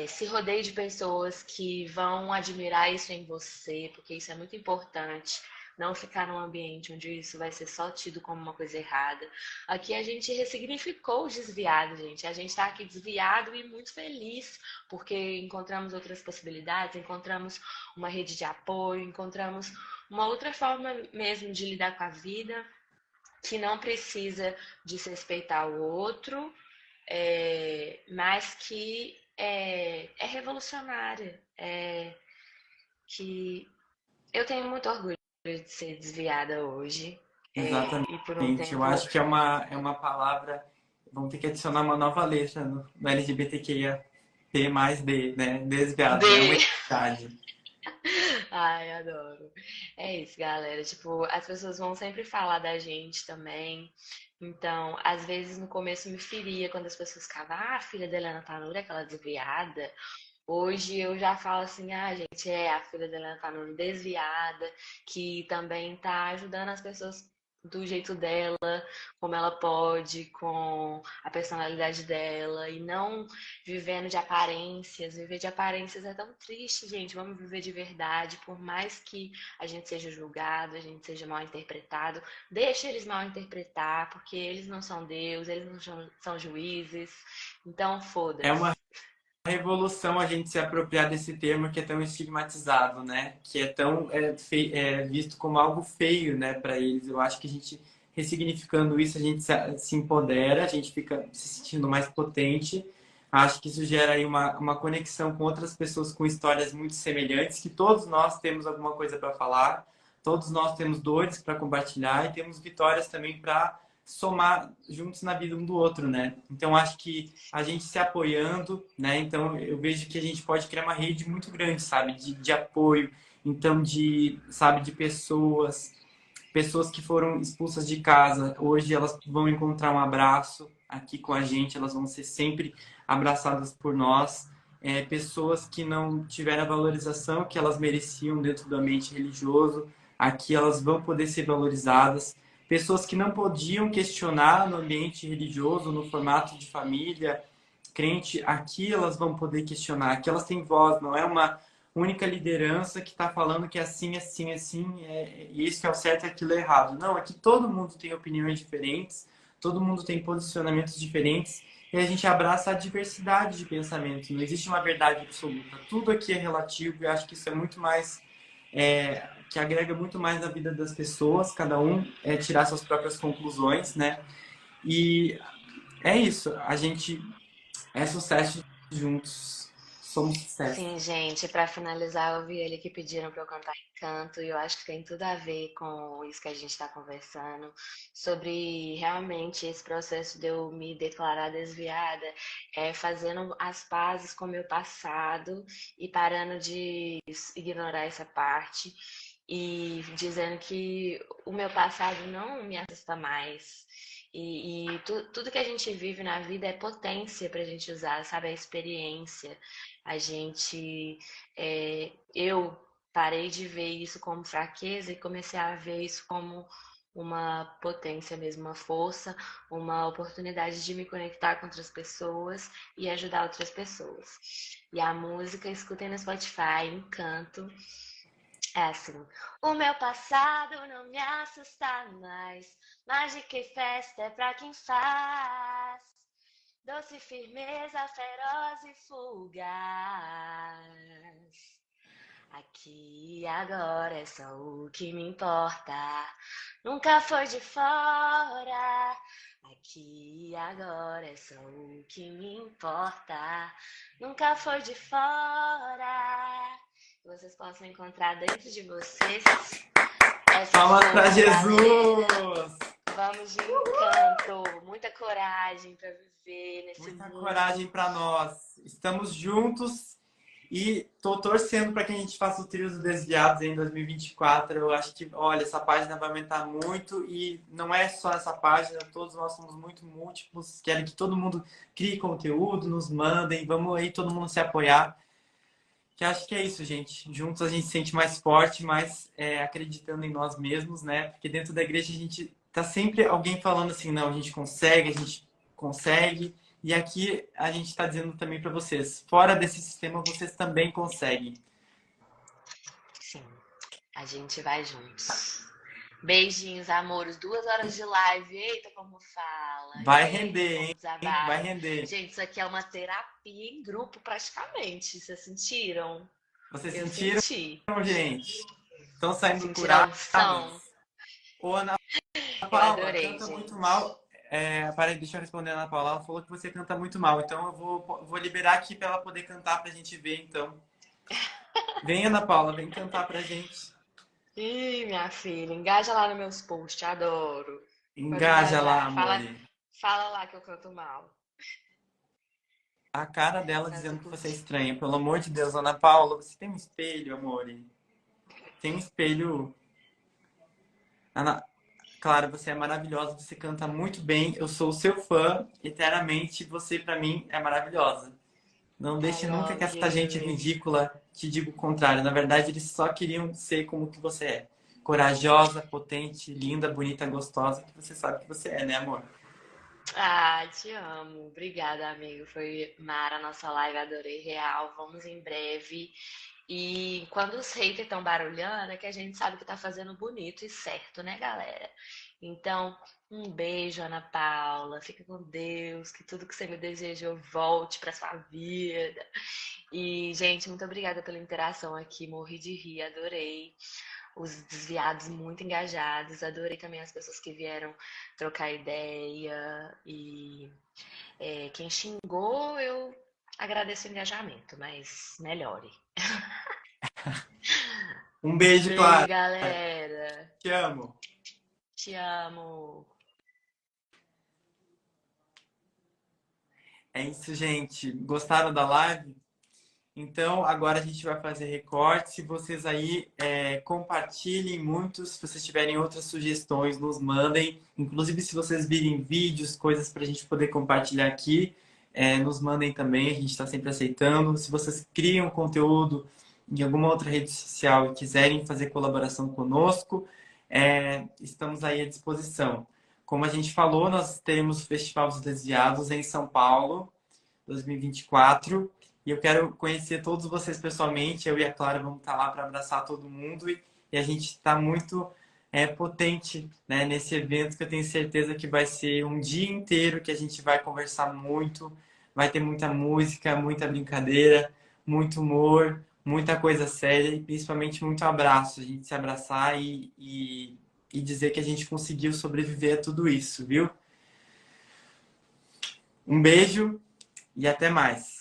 Se rodeie de pessoas que vão admirar isso em você, porque isso é muito importante. Não ficar num ambiente onde isso vai ser só tido como uma coisa errada. Aqui a gente ressignificou o desviado, gente. A gente está aqui desviado e muito feliz, porque encontramos outras possibilidades, encontramos uma rede de apoio, encontramos uma outra forma mesmo de lidar com a vida, que não precisa desrespeitar o outro, mas que é revolucionária. Que eu tenho muito orgulho de ser desviada hoje. E por um Exatamente. Eu tempo acho que é uma palavra. Vamos ter que adicionar uma nova letra no LGBTQIA P mais D, né? Desviado. É uma de. identidade. Ai, adoro. É isso, galera. Tipo, as pessoas vão sempre falar da gente também. Então, às vezes no começo me feria quando as pessoas ficavam, ah, a filha da Helena Tanuri, aquela desviada. Hoje eu já falo assim, ah, gente, a filha da Helena Tanuri desviada, que também tá ajudando as pessoas do jeito dela, como ela pode, com a personalidade dela, e não vivendo de aparências. Viver de aparências é tão triste, gente. Vamos viver de verdade, por mais que a gente seja julgado, a gente seja mal interpretado. Deixa eles mal interpretar, porque eles não são Deus, eles não são juízes. Então, É foda-se. uma revolução a gente se apropriar desse termo que é tão estigmatizado, né? Que é tão visto como algo feio, né, para eles. Eu acho que a gente ressignificando isso, a gente se empodera, a gente fica se sentindo mais potente. Acho que isso gera aí uma conexão com outras pessoas com histórias muito semelhantes, que todos nós temos alguma coisa para falar, todos nós temos dores para compartilhar e temos vitórias também para somar juntos na vida um do outro, né? Então acho que a gente se apoiando, né? Então eu vejo que a gente pode criar uma rede muito grande, sabe? De apoio, então sabe, de pessoas Pessoas que foram expulsas de casa, hoje elas vão encontrar um abraço aqui com a gente, elas vão ser sempre abraçadas por nós. Pessoas que não tiveram a valorização que elas mereciam dentro do ambiente religioso, aqui elas vão poder ser valorizadas. Pessoas que não podiam questionar no ambiente religioso, no formato de família, crente, aqui elas vão poder questionar, aqui elas têm voz, não é uma única liderança que está falando que é assim, assim, assim, e isso que é o certo e aquilo é errado. Não, aqui todo mundo tem opiniões diferentes, todo mundo tem posicionamentos diferentes, e a gente abraça a diversidade de pensamento, não existe uma verdade absoluta. Tudo aqui é relativo, e acho que isso é muito mais, que agrega muito mais na vida das pessoas, cada um tirar suas próprias conclusões, né? E é isso, a gente é sucesso juntos. Somos sucesso. Sim, gente, para finalizar, eu vi ele que pediram para eu cantar Encanto, e eu acho que tem tudo a ver com isso que a gente está conversando, sobre realmente esse processo de eu me declarar desviada, fazendo as pazes com o meu passado e parando de ignorar essa parte e dizendo que o meu passado não me assusta mais. Tudo que a gente vive na vida é potência para a gente usar, sabe? A experiência. A gente. Eu parei de ver isso como fraqueza e comecei a ver isso como uma potência mesmo, uma força, uma oportunidade de me conectar com outras pessoas e ajudar outras pessoas. E a música, escutem no Spotify, Encanto. É assim, o meu passado não me assusta mais, mágica e festa é pra quem faz, doce firmeza, feroz e fugaz. Aqui e agora é só o que me importa, nunca foi de fora. Aqui e agora é só o que me importa, nunca foi de fora. Que vocês possam encontrar dentro de vocês essa Palmas força, para galera. Jesus! Vamos de encanto, muita coragem para viver nesse Muita coragem mundo. para nós. Estamos juntos e tô torcendo para que a gente faça o Trio dos Desviados em 2024. Eu acho que, olha, essa página vai aumentar muito e não é só essa página, todos nós somos muito múltiplos. Quero que todo mundo crie conteúdo, nos mandem, vamos aí todo mundo se apoiar. Que acho que é isso, gente. Juntos a gente se sente mais forte, mais acreditando em nós mesmos, né? Porque dentro da igreja a gente tá sempre alguém falando assim, não, a gente consegue. E aqui a gente está dizendo também para vocês, fora desse sistema vocês também conseguem. Sim, a gente vai juntos. Beijinhos, amores. 2 horas de live. Eita, como fala. Vai Eita, render, como hein? Vai desabafa. render. Gente, isso aqui é uma terapia em grupo praticamente. Vocês sentiram? Vocês Eu sentiram, senti. gente? Estão saindo Sentiram a curadas? unção? Ô, Ana Eu Paula, adorei, canta muito gente. mal. Peraí, deixa eu responder a Ana Paula. Ela falou que você canta muito mal, então eu vou liberar aqui para ela poder cantar pra gente ver, então. Vem, Ana Paula, vem cantar pra gente. Ih, minha filha, engaja lá nos meus posts, adoro. Pode Engaja lá, engajar. amor. Fala lá que eu canto mal. A cara dela Pra tu dizendo que você é curtir. estranha. Pelo amor de Deus, Ana Paula, você tem um espelho, amor. Tem um espelho. Ana... Claro, você é maravilhosa, você canta muito bem. Eu sou o seu fã, eternamente. Você, pra mim, é maravilhosa. Não I deixe nunca que love essa gente you. ridícula te diga o contrário. Na verdade, eles só queriam ser como que você é. Corajosa, potente, linda, bonita, gostosa, que você sabe que você é, né, amor? Ah, te amo. Obrigada, amigo. Foi mara a nossa live, adorei real. Vamos em breve. E quando os haters estão barulhando, é que a gente sabe que tá fazendo bonito e certo, né, galera? Então, um beijo, Ana Paula. Fica com Deus, que tudo que você me desejou volte pra sua vida. E, gente, muito obrigada pela interação aqui. Morri de rir, adorei. Os desviados muito engajados. Adorei também as pessoas que vieram trocar ideia. E quem xingou, eu agradeço o engajamento, mas melhore. Um beijo, Beijo, Clara. galera. Te amo. Te amo. É isso, gente. Gostaram da live? Então, agora a gente vai fazer recorte. Se vocês aí compartilhem muito, se vocês tiverem outras sugestões, nos mandem. Inclusive, se vocês virem vídeos, coisas para a gente poder compartilhar aqui, nos mandem também. A gente está sempre aceitando. Se vocês criam conteúdo em alguma outra rede social e quiserem fazer colaboração conosco, estamos aí à disposição. Como a gente falou, nós teremos o Festival dos Desviados em São Paulo, 2024. E eu quero conhecer todos vocês pessoalmente. Eu e a Clara vamos estar lá para abraçar todo mundo. E a gente está muito potente, né, nesse evento, que eu tenho certeza que vai ser um dia inteiro que a gente vai conversar muito. Vai ter muita música, muita brincadeira, muito humor, muita coisa séria e principalmente muito abraço. A gente se abraçar e dizer que a gente conseguiu sobreviver a tudo isso, viu? Um beijo e até mais.